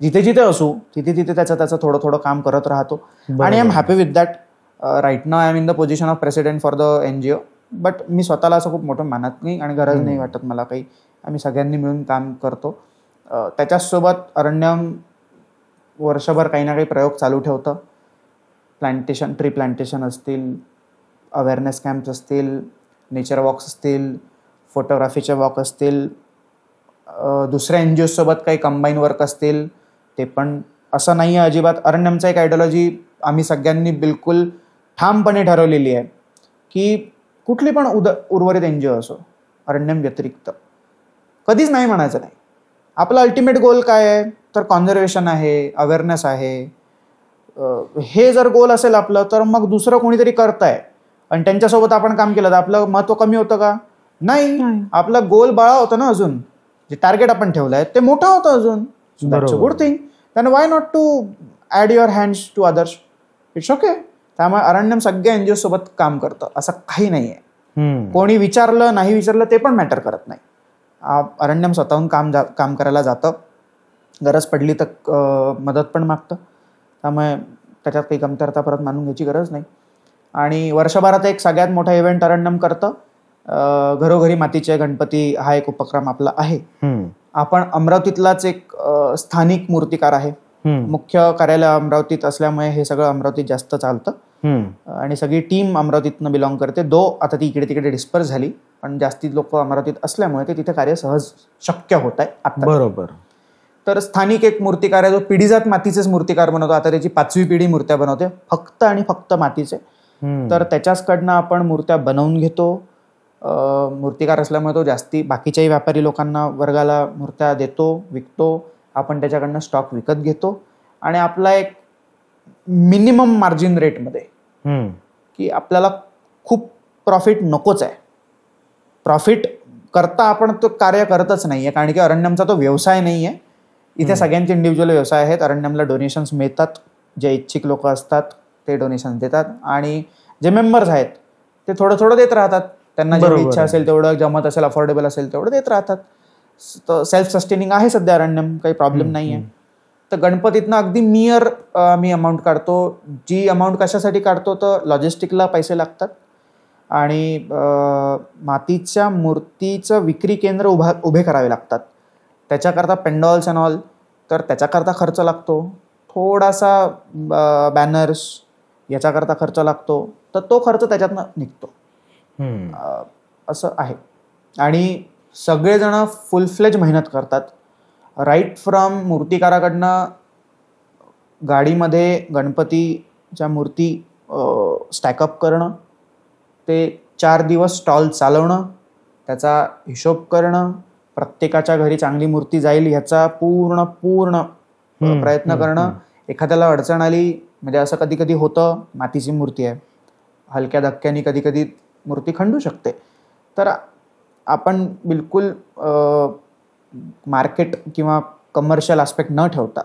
जिथे जिथे असू तिथे तिथे त्याचं थोडं थोडं काम करत राहतो. आणि I am happy with that. Right now I am in the position of president for the NGO, but मी स्वतःला असं खूप मोठं मानत नाही आणि गरज नाही वाटत मला काही. आम्ही सगळ्यांनी मिळून काम करतो. त्याच्यासोबत अरण्यम वर्षभर काही ना काही प्रयोग चालू ठेवतं. प्लांटेशन, ट्री प्लांटेशन असतील, अवेअरनेस कॅम्प्स असतील, नेचर वॉक्स असतील, फोटोग्राफीचे वॉक असतील, दुसऱ्या NGO सोबत काही कंबाईन वर्क असतील, ते पण. असं नाही आहे अजिबात. अरण्यमचा एक आयडिओलॉजी आम्ही सगळ्यांनी बिलकुल ठामपणे ठरवलेली आहे की कुठली पण उर्वरित NGO असो, अरण्यम व्यतिरिक्त कधीच नाही म्हणायचं नाही. आपला अल्टिमेट गोल काय आहे, तर कॉन्झर्वेशन आहे, अवेअरनेस आहे. हे जर गोल असेल आपलं, तर मग दुसरं कोणीतरी करताय आणि त्यांच्यासोबत आपण काम केलं तर आपलं महत्त्व कमी होतं का? नाही. आपला गोल बळा होतं ना, अजून जे टार्गेट आपण ठेवलंय ते मोठं होतं अजून. Good thing. Then why not to add your hands to others. It's okay. त्यामुळे अरण्यम सगळ्या NGO सोबत काम करतं, असं काही नाही आहे. कोणी विचारलं नाही विचारलं ते पण मॅटर करत नाही. अरण्यम स्वतःहून काम करायला जातं, गरज पडली तर मदत पण मागतं. त्यामुळे त्याच्यात काही कमतरता परत मानून घ्यायची गरज नाही. आणि वर्षभरात एक सगळ्यात मोठा इव्हेंट अरण्यम करतं. घरोघरी मातीचे गणपती हा एक उपक्रम आपला आहे. आपण अमरावतीतलाच एक स्थानिक मूर्तिकार आहे. मुख्य कार्यालय अमरावतीत असल्यामुळे हे सगळं अमरावतीत जास्त चालतं आणि सगळी टीम अमरावतीतनं बिलॉंग करते. आता ती इकडे तिकडे डिस्पर्स झाली, पण जास्ती लोक अमरावतीत असल्यामुळे ते तिथे कार्य सहज शक्य होत आहे आता. बरोबर. तर स्थानिक एक मूर्तिकार आहे जो पिढीजात मातीचेच मूर्तिकार बनवतो, आता त्याची 5वी पिढी मूर्त्या बनवते फक्त आणि फक्त मातीचे. तर त्याच्याचकडनं आपण मूर्त्या बनवून घेतो. मूर्तिकार असल्यामुळे तो जास्ती बाकीच्याही व्यापारी लोकांना वर्गाला मूर्त्या देतो, विकतो. आपण त्याच्याकडनं स्टॉक विकत घेतो आणि आपला एक मिनिमम मार्जिन रेटमध्ये, की आपल्याला खूप प्रॉफिट नकोच आहे. प्रॉफिट करता आपण तो कार्य करतच नाहीये, कारण की अरण्यमचा तो व्यवसाय नाहीये. इथे सगळ्यांचे इंडिव्हिज्युअल व्यवसाय आहेत. अरण्यमला डोनेशन्स मिळतात, जे इच्छुक लोक असतात ते डोनेशन्स देतात आणि जे मेंबर्स आहेत ते थोडं थोडं देत राहतात. त्यांना जेवढी इच्छा असेल तेवढं, जमत असेल, अफोर्डेबल असेल तेवढं देत राहतात. तर सेल्फ सस्टेनिंग आहे सध्या अरण्यम, काही प्रॉब्लेम नाही आहे. तर गणपतीतनं अगदी नियर मी अमाऊंट काढतो. जी अमाऊंट कशासाठी काढतो तर लॉजिस्टिकला पैसे लागतात आणि मातीच्या मूर्तीचं विक्री केंद्र उभे करावे लागतात. त्याच्याकरता पेंडॉल्स अँड ऑल, तर त्याच्याकरता खर्च लागतो. थोडासा बॅनर्स याच्याकरता खर्च लागतो, तर तो खर्च त्याच्यातनं निघतो. असं आहे. आणि सगळेजण फुल फ्लेज मेहनत करतात. राईट फ्रॉम मूर्तिकाराकडनं गाडीमध्ये गणपतीच्या मूर्ती स्टॅकअप करणं, ते 4 दिवस स्टॉल चालवणं, त्याचा हिशोब करणं, प्रत्येकाच्या घरी चांगली मूर्ती जाईल ह्याचा पूर्ण प्रयत्न करणं. एखाद्याला अडचण आली, म्हणजे असं कधी कधी होतं, मातीची मूर्ती आहे, हलक्या धक्क्याने कधी कधी मूर्ती खंडू शकते. तर आपण बिलकुल मार्केट किंवा कमर्शियल आस्पेक्ट न ठेवता,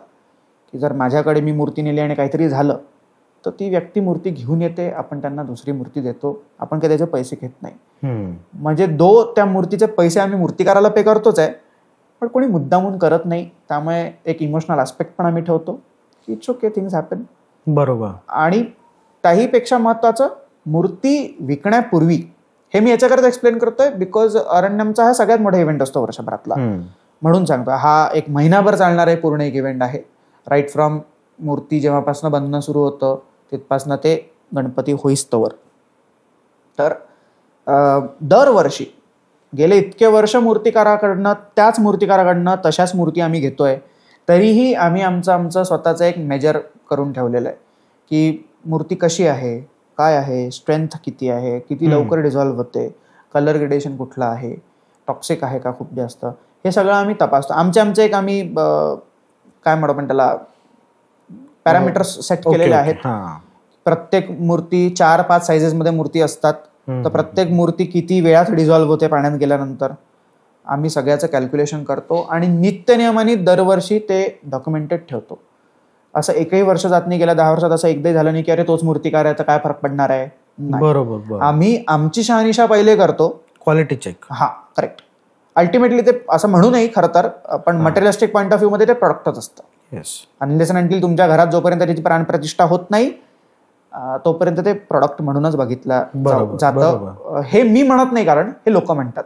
की जर माझ्याकडे मी मूर्ती नेली आणि काहीतरी झालं तर ती व्यक्ती मूर्ती घेऊन येते, आपण त्यांना दुसरी मूर्ती देतो, आपण काही त्याचे पैसे घेत नाही. म्हणजे त्या मूर्तीचे पैसे आम्ही मूर्तिकाराला पे करतोच आहे, पण कोणी मुद्दामून करत नाही. त्यामुळे एक इमोशनल आस्पेक्ट पण आम्ही ठेवतो की इट्स ओके, थिंग्स हॅपन. बरोबर. आणि त्याहीपेक्षा महत्त्वाचं, मूर्ती विकण्यापूर्वी, हे मी याच्याकरता एक्सप्लेन करतोय बिकॉज अरण्यमचा हा सगळ्यात मोठा इव्हेंट असतो वर्षभरातला, म्हणून सांगतो. हा एक महिनाभर चालणारा पूर्ण एक इव्हेंट आहे. राईट फ्रॉम मूर्ती जेव्हापासून बनणं सुरू होतं तिथपासनं ते गणपती होईस्तवर. तर दरवर्षी गेले इतके वर्ष त्याच मूर्तिकाराकडनं तशाच मूर्ती आम्ही घेतोय. तरीही आम्ही आमचं स्वतःचं एक मेजर करून ठेवलेलं आहे की मूर्ती कशी आहे, काय आहे, स्ट्रेंथ किती आहे, किती लवकर डिझॉल्व्ह होते, कलर ग्रेडेशन कुठलं आहे, टॉक्सिक आहे का खूप जास्त, हे सगळं आम्ही तपासतो. आमचे एक आम्ही काय म्हणतो आपण त्याला, पॅरामीटर्स सेट केलेले आहेत. प्रत्येक मूर्ती 4-5 सायझेसमध्ये मूर्ती असतात, तर प्रत्येक मूर्ती किती वेळात डिझॉल्व्ह होते पाण्यात गेल्यानंतर, आम्ही सगळ्याचं कॅल्क्युलेशन करतो आणि नित्यनियमाने दरवर्षी ते डॉक्युमेंटेड ठेवतो. असं एकही वर्ष जात नाही, गेल्या 10 वर्षात असं एकदाही झालं नाही की अरे तोच मूर्तिकार आहे तर काय फरक पडणार आहे. बरोबर. आम्ही आमची शहानिशा पहिले करतो, क्वालिटी चेक. हा, करेक्ट. अल्टिमेटली ते असं म्हणू नाही खरं तर, पण मटेरियलिस्टिक पॉईंट ऑफ व्ह्यू मध्ये ते प्रोडक्टच असतं. अनलेस अँड अंटिल तुमच्या घरात जोपर्यंत त्याची प्राणप्रतिष्ठा होत नाही तोपर्यंत ते प्रोडक्ट म्हणूनच बघितलं जातं. हे मी म्हणत नाही, कारण हे लोक म्हणतात.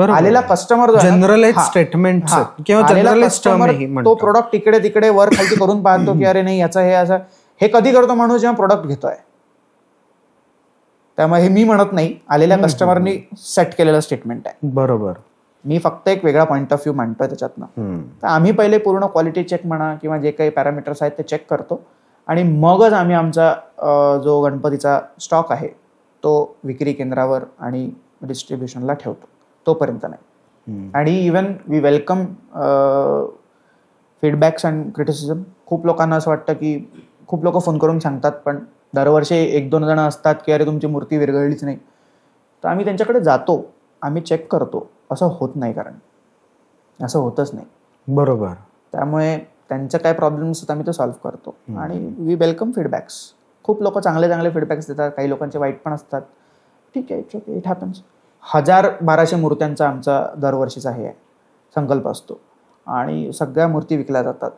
आलेला कस्टमर जो जनरलाइज स्टेटमेंट किंवा जनरलाइज टर्म, तो प्रोडक्ट इकडे तिकडे वर खाली करून पाहतो की अरे नाही याचं हे असं, हे कधी करतो माणूस जेव्हा प्रोडक्ट घेतोय. त्यामुळे हे मी म्हणत नाही, आलेल्या कस्टमरनी सेट केलेलं स्टेटमेंट आहे. बरोबर. मी फक्त एक वेगळा पॉईंट ऑफ व्ह्यू मांडतोय त्याच्यातनं. तर आम्ही पहिले पूर्ण क्वालिटी चेक म्हणा किंवा जे काही पॅरामीटर्स आहेत ते चेक करतो आणि मगच आम्ही आमचा जो गणपतीचा स्टॉक आहे तो विक्री केंद्रावर आणि डिस्ट्रीब्युशनला ठेवतो, तोपर्यंत नाही. आणि even we welcome feedbacks and criticism. खूप लोकांना असं वाटतं की, खूप लोक फोन करून सांगतात, पण दरवर्षी 1-2 जण असतात की अरे तुमची मूर्ती विरघळलीच नाही. तर आम्ही त्यांच्याकडे जातो, आम्ही चेक करतो. असं होत नाही, कारण असं होतच नाही. बरोबर. त्यामुळे त्यांचे काय प्रॉब्लेम्स आहेत आम्ही ते सॉल्व्ह करतो आणि वी वेलकम फीडबॅक्स. खूप लोक चांगले फीडबॅक्स देतात, काही लोकांचे वाईट पण असतात. ठीक आहे, इट्स ओके, इट हॅपन्स. 1000-1200 मूर्त्यांचा आमचा दरवर्षीचा हे आहे संकल्प असतो आणि सगळ्या मूर्ती विकल्या जातात.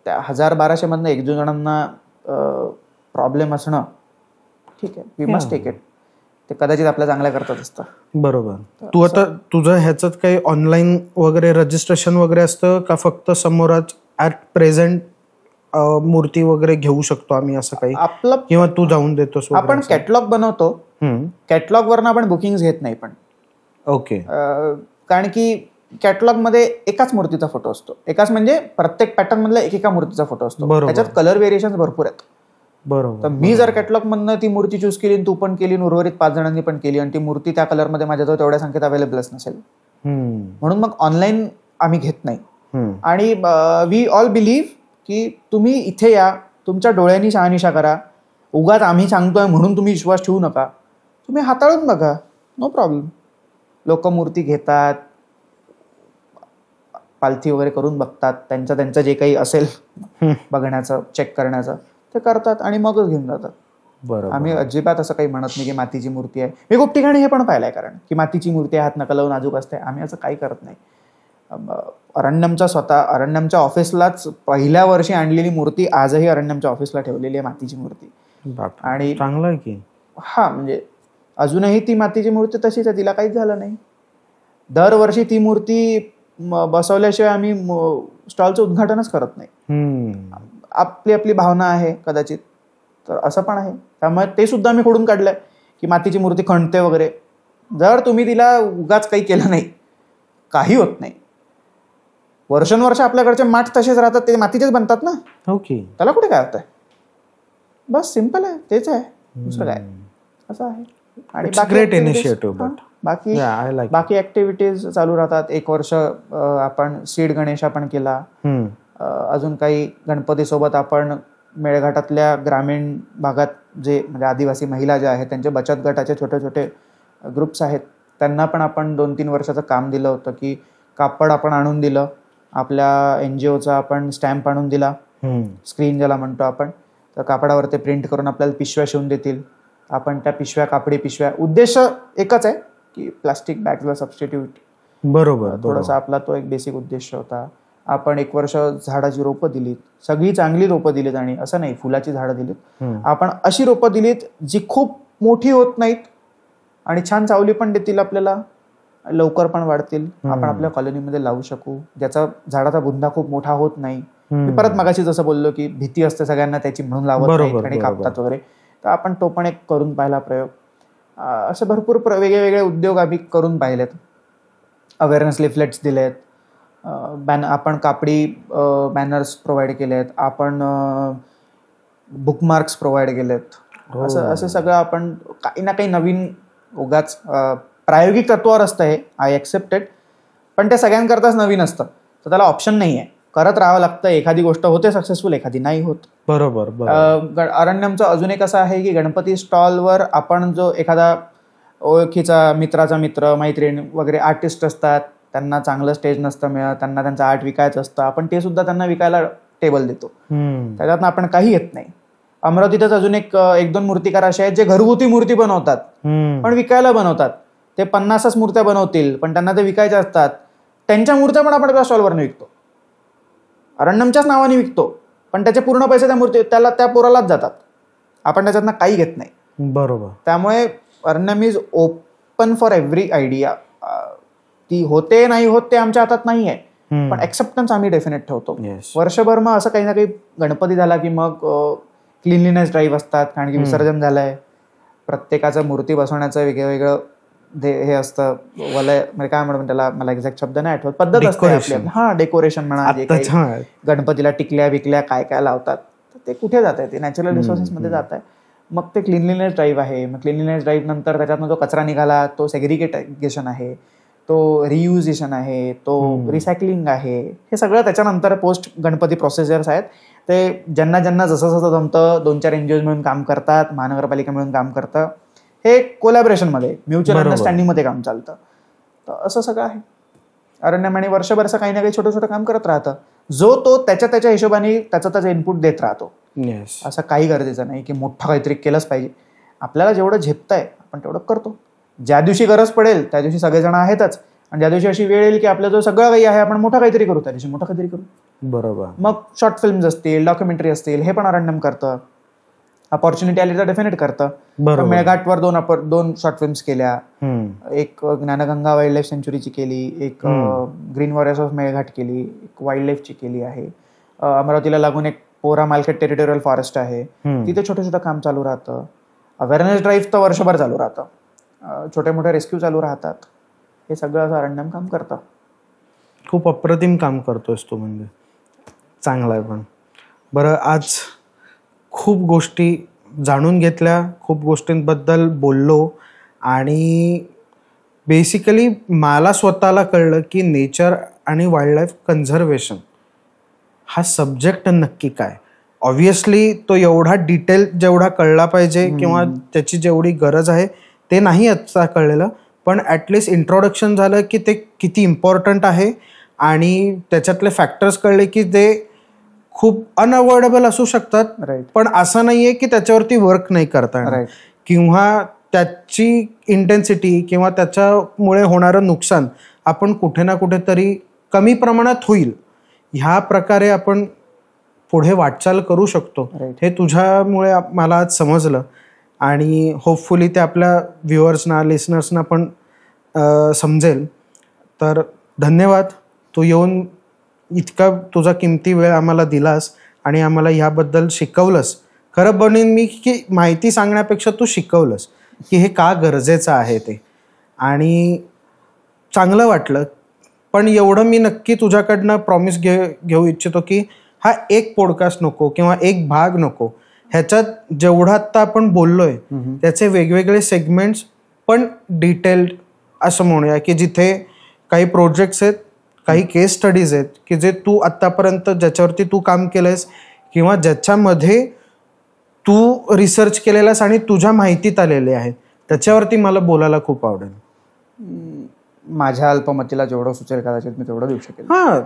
त्या 1000-1200 मधनं 1-2 जणांना प्रॉब्लेम असणं ठीक आहे, वी मस्ट टेक इट. ते कदाचित आपल्या चांगल्या करतात असतं. बरोबर. तू आता तुझं ह्याच्यात काही ऑनलाईन वगैरे रजिस्ट्रेशन वगैरे असतं का, फक्त समोरच ऍट प्रेझेंट मूर्ती वगैरे घेऊ शकतो आम्ही असं काही आपलं, किंवा तू जाऊन देतोस? आपण कॅटलॉग बनवतो, कॅटलॉग वरनं आपण बुकिंग घेत नाही. पण ओके, कारण की कॅटलॉगमध्ये एकाच मूर्तीचा फोटो असतो. एकाच म्हणजे प्रत्येक पॅटर्न मधला एकेका मूर्तीचा फोटो असतो. बरोबर. त्याच्यात कलर व्हेरिएशन भरपूर आहेत. बरोबर. तर मी जर कॅटलॉग मधनं ती मूर्ती चूज केली, तू पण केली, उर्वरित 5 जणांनी पण केली, आणि ती मूर्ती त्या कलरमध्ये माझ्याजवळ तेवढ्या संख्येत अवेलेबलच नसेल, म्हणून मग ऑनलाईन आम्ही घेत नाही. आणि वी ऑल बिलीव्ह की तुम्ही इथे या, तुमच्या डोळ्यांनी शहानिशा करा. उगाच आम्ही सांगतोय म्हणून तुम्ही विश्वास ठेवू नका. तुम्ही हाताळून बघा, नो प्रॉब्लेम. लोक मूर्ती घेतात, पालथी वगैरे करून बघतात, त्यांचं जे काही असेल बघण्याचं, चेक करण्याचं ते करतात आणि मगच घेऊन जातात. बरोबर. आम्ही अजिबात असं काही म्हणत नाही की मातीची मूर्ती आहे. मी खूप ठिकाणी हे पण पाहिलंय, कारण की मातीची मूर्ती आहे, हात नका लावून नाजूक असते. आम्ही असं काही करत नाही. अरण्यमच्या ऑफिसलाच पहिल्या वर्षी आणलेली मूर्ती आजही अरण्यमच्या ऑफिसला ठेवलेली आहे, मातीची मूर्ती. आणि चांगलं आहे की. हा, म्हणजे अजूनही ती मातीची मूर्ती तशीच आहे, तिला काहीच झालं नाही. दरवर्षी ती मूर्ती बसवल्याशिवाय आम्ही स्टॉलचं उद्घाटनच करत नाही. आपली आपली भावना आहे कदाचित, तर असं पण आहे. त्यामुळे ते सुद्धा आम्ही खोडून काढलंय की मातीची मूर्ती खणते वगैरे. जर तुम्ही तिला उगाच काही केलं नाही, काही होत नाही. वर्षानुवर्ष आपल्याकडचे माठ तसेच राहतात, ते मातीचेच बनतात ना. ओके. त्याला कुठे काय होतंय? बस सिम्पल आहे, तेच आहे, दुसरं काय. असं आहे. आणि ग्रेट इनिशिएटिव्ह. बाकी ऍक्टिव्हिटीज चालू राहतात. 1 वर्ष आपण सीड गणेशा पण केला. अजून काही गणपतीसोबत आपण मेळघाटातल्या ग्रामीण भागात जे म्हणजे आदिवासी महिला ज्या आहेत, त्यांचे बचत गटाचे छोटे छोटे ग्रुप्स आहेत, त्यांना पण आपण 2-3 वर्षाचं काम दिलं होतं की कापड आपण आणून दिलं, आपल्या NGOचा आपण स्टॅम्प आणून दिला, स्क्रीन ज्याला म्हणतो आपण. तर कापडावर ते प्रिंट करून आपल्याला पिशव्या शिवून देतील. आपण त्या पिशव्या, कापडी पिशव्या, उद्देश एकच आहे की प्लास्टिक बॅग्सला सबस्टिट्यूट. बरोबर. थोडासा आपला तो एक बेसिक उद्देश होता. आपण 1 वर्ष झाडाची रोपं दिलीत, सगळी चांगली रोपं दिलीत, आणि असं नाही फुलाची झाडं दिलीत. आपण अशी रोपं दिलीत जी खूप मोठी होत नाहीत आणि छान सावली पण देतील आपल्याला, लवकर पण वाढतील, आपण आपल्या कॉलनीमध्ये लावू शकू, ज्याचा झाडाचा बुंदा खूप मोठा होत नाही. मी परत मगाशी जसं बोललो की भीती असते सगळ्यांना त्याची, म्हणून लावत नाहीत आणि कापतात वगैरे. तर आपण तो पण एक करून पाहिला प्रयोग. असे भरपूर वेगळे वेगळे उद्योग आम्ही करून पाहिलेत. अवेअरनेस लिफलेट्स दिलेत, आपण कापडी बॅनर्स प्रोव्हाइड केलेत, आपण बुकमार्क्स प्रोव्हाइड केलेत. असं सगळं आपण काही ना काही नवीन, उगाच प्रायोगिक तत्वावर असतं हे, आय एक्सेप्टेड, पण ते सगळ्यांकरताच नवीन असतं, तर त्याला ऑप्शन नाही आहे, करत राहावं लागतं. एखादी गोष्ट होते सक्सेसफुल, एखादी नाही होत. बरोबर. अरण्यमचं अजून एक असं आहे की गणपती स्टॉलवर आपण जो एखादा ओळखीचा, मित्राचा मित्र, मैत्रीण वगैरे आर्टिस्ट असतात, त्यांना चांगलं स्टेज नसतं मिळत, त्यांना त्यांचं आर्ट विकायचं असतं, आपण ते सुद्धा त्यांना विकायला टेबल देतो. त्याच्यातनं आपण काही येत नाही. अमरावतीतच अजून 1-2 मूर्तिकार असे आहेत जे घरगुती मूर्ती बनवतात पण विकायला बनवतात. ते 50च मूर्त्या बनवतील पण त्यांना ते विकायच्या असतात. त्यांच्या मूर्त्या पण आपण त्या स्टॉलवर विकतो, अरण्यमच्याच नावाने विकतो, पण त्याचे पूर्ण पैसे त्या पोरालाच जातात. आपण त्याच्यातनं काही घेत नाही. बरोबर. त्यामुळे Aranyam is open for every idea. ती होते नाही होत ते आमच्या हातात नाही आहे, पण एक्सेप्टन्स आम्ही डेफिनेट ठेवतो. वर्षभर मग असं काही ना काही गणपती झाला की मग क्लिनलीनेस ड्राईव्ह असतात, कारण की विसर्जन झालंय, प्रत्येकाचं मूर्ती बसवण्याचं वेगळं हे असतं, वलय म्हणजे काय म्हणून त्याला, मला एक्झॅक्ट शब्द नाही आठवत, पद्धत असते आपली. हा, डेकोरेशन म्हणा, गणपतीला टिकल्या विकल्या काय काय लावतात, ते कुठे जात आहे, ते नॅचरल रिसोर्सेस मध्ये जात आहे. मग ते क्लिनलीनेस ड्राईव्ह आहे. मग क्लिनलीनेस ड्राईव्ह नंतर त्याच्यातनं जो कचरा निघाला तो सेग्रिगेशन आहे, तो रियुजेशन आहे, तो रिसायकलिंग आहे. हे सगळं त्याच्यानंतर पोस्ट गणपती प्रोसेसर्स आहेत. ते ज्यांना ज्यांना जसं जसं जमतं 2-4 NGOज मिळून काम करतात, महानगरपालिका मिळून काम करतं, हे कोलॅबरेशनमध्ये, म्युच्युअल अंडरस्टँडिंगमध्ये काम चालतं. तर असं सगळं आहे अरण्यम. आणि वर्षभर काही ना काही छोटं छोटं काम करत राहतं, जो तो त्याच्या हिशोबाने त्याचं इनपुट देत राहतो. असं काही गरजेचं नाही की मोठं काहीतरी केलंच पाहिजे. आपल्याला जेवढं झेपतंय आपण तेवढं करतो. ज्या दिवशी गरज पडेल त्या दिवशी सगळेजण आहेतच, आणि ज्या दिवशी अशी वेळ येईल की आपल्या जो सगळं काही आहे आपण मोठं काहीतरी करू, त्या दिवशी मोठं काहीतरी करू. बरोबर. मग शॉर्ट फिल्म्स असतील, डॉक्युमेंटरी असतील, हे पण अरण्यम करतं. अपॉर्च्युनिटी आली तर डेफिनेट करतं. मेळघाटवर 2 शॉर्ट फिल्म्स केल्या, एक ज्ञानगंगा वाईल्ड लाईफ सेंच्युरीची केली, एक ग्रीन वॉरियर्स ऑफ मेळघाट केली, एक वाईल्ड लाईफची केली आहे. अमरावतीला लागून एक पोरा मालखेड टेरिटोरियल फॉरेस्ट आहे, तिथे छोटं छोटं काम चालू राहतं. अवेअरनेस ड्राईव्ह तर वर्षभर चालू राहतं, छोटे मोठे रेस्क्यू चालू राहतात. हे सगळं असं अरण्यम काम करतं. खूप अप्रतिम काम करतोयस तू, म्हणजे चांगलं आहे. पण बरं, आज खूप गोष्टी जाणून घेतल्या, खूप गोष्टींबद्दल बोललो आणि बेसिकली मला स्वतःला कळलं की नेचर आणि वाईल्ड लाईफ कन्झर्वेशन हा सब्जेक्ट नक्की काय. ऑब्व्हियसली तो एवढा डिटेल जेवढा कळला पाहिजे किंवा त्याची जेवढी गरज आहे ते नाही आता कळलेलं, पण ॲटलिस्ट इंट्रोडक्शन झालं की ते किती इम्पॉर्टंट आहे आणि त्याच्यातले फॅक्टर्स कळले की ते खूप अनअवॉइडेबल असू शकतात, पण असं नाहीये की त्याच्यावरती वर्क नाही करता येणार किंवा त्याची इंटेन्सिटी किंवा त्याच्यामुळे होणारं नुकसान आपण कुठे ना कुठेतरी कमी प्रमाणात होईल ह्या प्रकारे आपण पुढे वाटचाल करू शकतो. हे तुझ्यामुळे मला आज समजलं आणि होपफुली ते आपल्या व्ह्युअर्सना, लिसनर्सना पण समजेल. तर धन्यवाद, तू येऊन इतका तुझा किमती वेळ आम्हाला दिलास आणि आम्हाला ह्याबद्दल शिकवलंस. खरं म्हणेन मी की माहिती सांगण्यापेक्षा तू शिकवलंस की हे का गरजेचं आहे ते, आणि चांगलं वाटलं. पण एवढं मी नक्की तुझ्याकडनं प्रॉमिस घेऊ इच्छितो की हा एक पॉडकास्ट नको किंवा एक भाग नको, ह्याच्यात जेवढं आत्ता आपण बोललोय त्याचे वेगवेगळे सेगमेंट्स पण डिटेल्ड असं म्हणूया की जिथे काही प्रोजेक्ट्स आहेत, काही केस स्टडीज आहेत की जे तू आत्तापर्यंत ज्याच्यावरती तू काम केलंयस किंवा ज्याच्यामध्ये तू रिसर्च केलेलास आणि तुझ्या माहितीत आलेले आहेत त्याच्यावरती मला बोलायला खूप आवडेल. माझ्या अल्पमतीला जेवढं सुचेल कदाचित मी तेवढं देऊ शकेल. हां,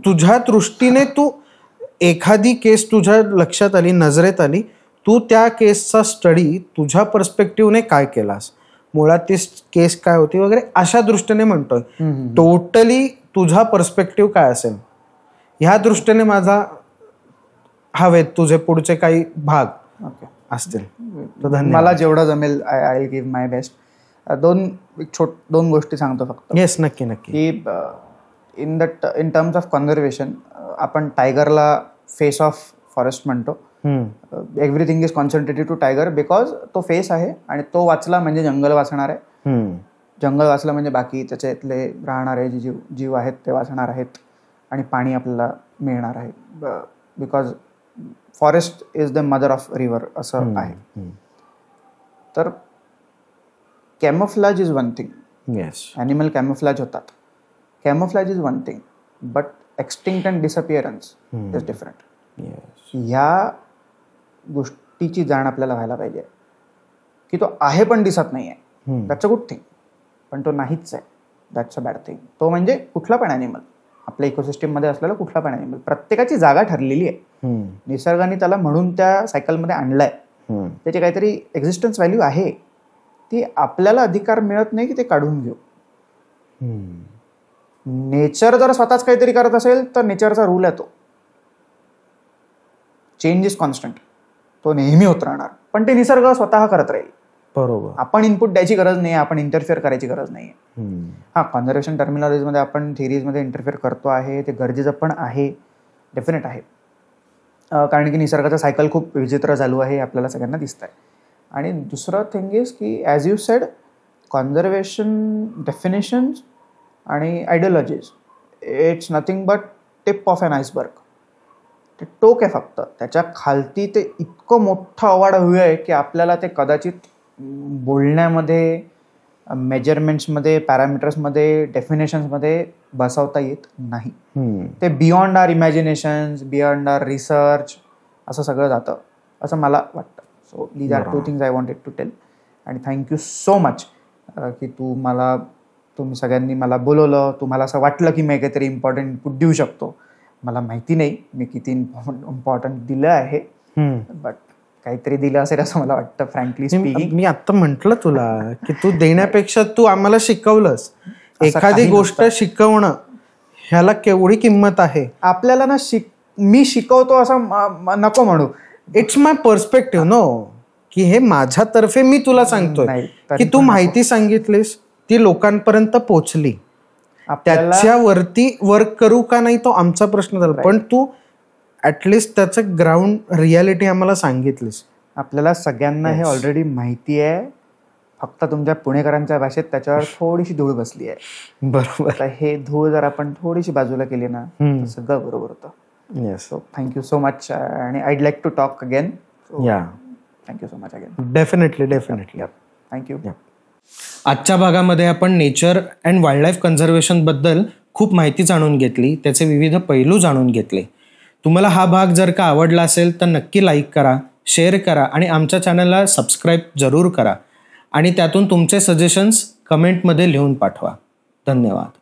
तुझ्या दृष्टीने तू एखादी केस तुझ्या लक्षात आली, नजरेत आली, तू त्या केसचा स्टडी तुझ्या पर्स्पेक्टिव्हने काय केलास, मुळात ती केस काय होती वगैरे अशा दृष्टीने म्हणतोय. टोटली तुझा पर्स्पेक्टिव्ह काय असेल ह्या दृष्टीने माझा हवेत तुझे पुढचे काही भाग असतील. मला जेवढं जमेल I will give my best. दोन गोष्टी सांगतो फक्त. येस, नक्की नक्की. की इन टर्म्स ऑफ कन्झर्वेशन आपण टायगरला फेस ऑफ फॉरेस्ट म्हणतो. Everything is concentrated to tiger because तो फेस आहे आणि तो वाचला म्हणजे जंगल वाचणार आहे. जंगल वाचलं म्हणजे बाकी त्याच्यातले राहणारे जे जीव आहेत ते वाचणार आहेत आणि पाणी आपल्याला मिळणार आहे. Because forest is the mother of river असं आहे. तर camouflage is one thing. Animal camouflage होतात. Camouflage is one thing but extinct and disappearance is different. ह्या गोष्टीची जाण आपल्याला व्हायला पाहिजे की तो आहे पण दिसत नाही आहे. That's a good thing. पण तो नाहीच आहे, दॅट्स अ बॅड थिंग. तो म्हणजे कुठला पण ॲनिमल, आपल्या इकोसिस्टीममध्ये असलेला कुठला पण ॲनिमल. प्रत्येकाची जागा ठरलेली आहे. निसर्गाने त्याला म्हणून त्या सायकलमध्ये आणलाय. त्याची काहीतरी एक्झिस्टन्स व्हॅल्यू आहे. ती आपल्याला अधिकार मिळत नाही की ते काढून घेऊ. नेचर जर स्वतःच काहीतरी करत असेल तर नेचरचा रूल आहे तो चेंज इज कॉन्स्टंट. तो नेहमी होत राहणार, पण ते निसर्ग स्वतः करत राहील. बरोबर. आपण इनपुट द्यायची गरज नाही, आपण इंटरफिअर करायची गरज नाही. हा, कन्झर्वेशन टर्मिनॉलॉजीमध्ये आपण थिअरीजमध्ये इंटरफिअर करतो आहे, ते गरजेचं पण आहे, डेफिनेट आहे. कारण की निसर्गाचं सायकल खूप विचित्र चालू आहे, आपल्याला सगळ्यांना दिसत आहे. आणि दुसरं थिंग इज की as you said, conservation definitions आणि ideologies it's nothing but tip of an iceberg. ते टोक आहे फक्त. त्याच्या खालती ते इतकं मोठं अवाढ हवं आहे की आपल्याला ते कदाचित बोलण्यामध्ये, मेजरमेंट्समध्ये, पॅरामीटर्समध्ये, डेफिनेशन्समध्ये बसवता येत नाही. ते beyond our imaginations, beyond our research असं सगळं जातं असं मला वाटतं. So these are two things I wanted to tell. आणि थँक्यू सो मच की तुम्ही सगळ्यांनी मला बोलवलं. तुम्हाला असं वाटलं की मी काहीतरी इम्पॉर्टंट इनपुट देऊ शकतो. मला माहिती नाही मी किती इम्पॉर्टंट दिलं आहे, बट काहीतरी दिलं असेल असं मला वाटतं. फ्रँकली स्पीकिंग, मी आता म्हटलं तुला की तू देण्यापेक्षा तू आम्हाला शिकवलंस. एखादी गोष्ट शिकवणं ह्याला केवढी किंमत आहे. आपल्याला ना मी शिकवतो असं नको म्हणू. इट्स माय पर्स्पेक्टिव्ह नो, की हे माझ्यातर्फे मी तुला सांगतोय की तू माहिती सांगितलीस, ती लोकांपर्यंत पोचली, त्याच्यावरती वर्क करू का नाही तो आमचा प्रश्न झाला. पण तू ऍटलिस्ट त्याचं ग्राउंड रियालिटी आम्हाला सांगितलीस. आपल्याला सगळ्यांना हे ऑलरेडी माहिती आहे फक्त तुमच्या पुणेकरांच्या भाषेत त्याच्यावर थोडीशी धूळ बसली आहे. बरोबर. तर हे धूळ जर आपण थोडीशी बाजूला केली ना तर सगळं बरोबर होतं. Yes. So thank you so much आणि I'd like to talk again. Yeah, thank you so much again. Definitely. Thank you. आजच्या भागामध्ये आपण नेचर अँड वाईल्ड लाईफ कन्झर्वेशनबद्दल खूप माहिती जाणून घेतली, त्याचे विविध पैलू जाणून घेतले. तुम्हाला हा भाग जर का आवडला असेल तर नक्की लाईक करा, शेअर करा आणि आमच्या चॅनलला सबस्क्राईब जरूर करा आणि त्यातून तुमचे सजेशन्स कमेंटमध्ये लिहून पाठवा. धन्यवाद.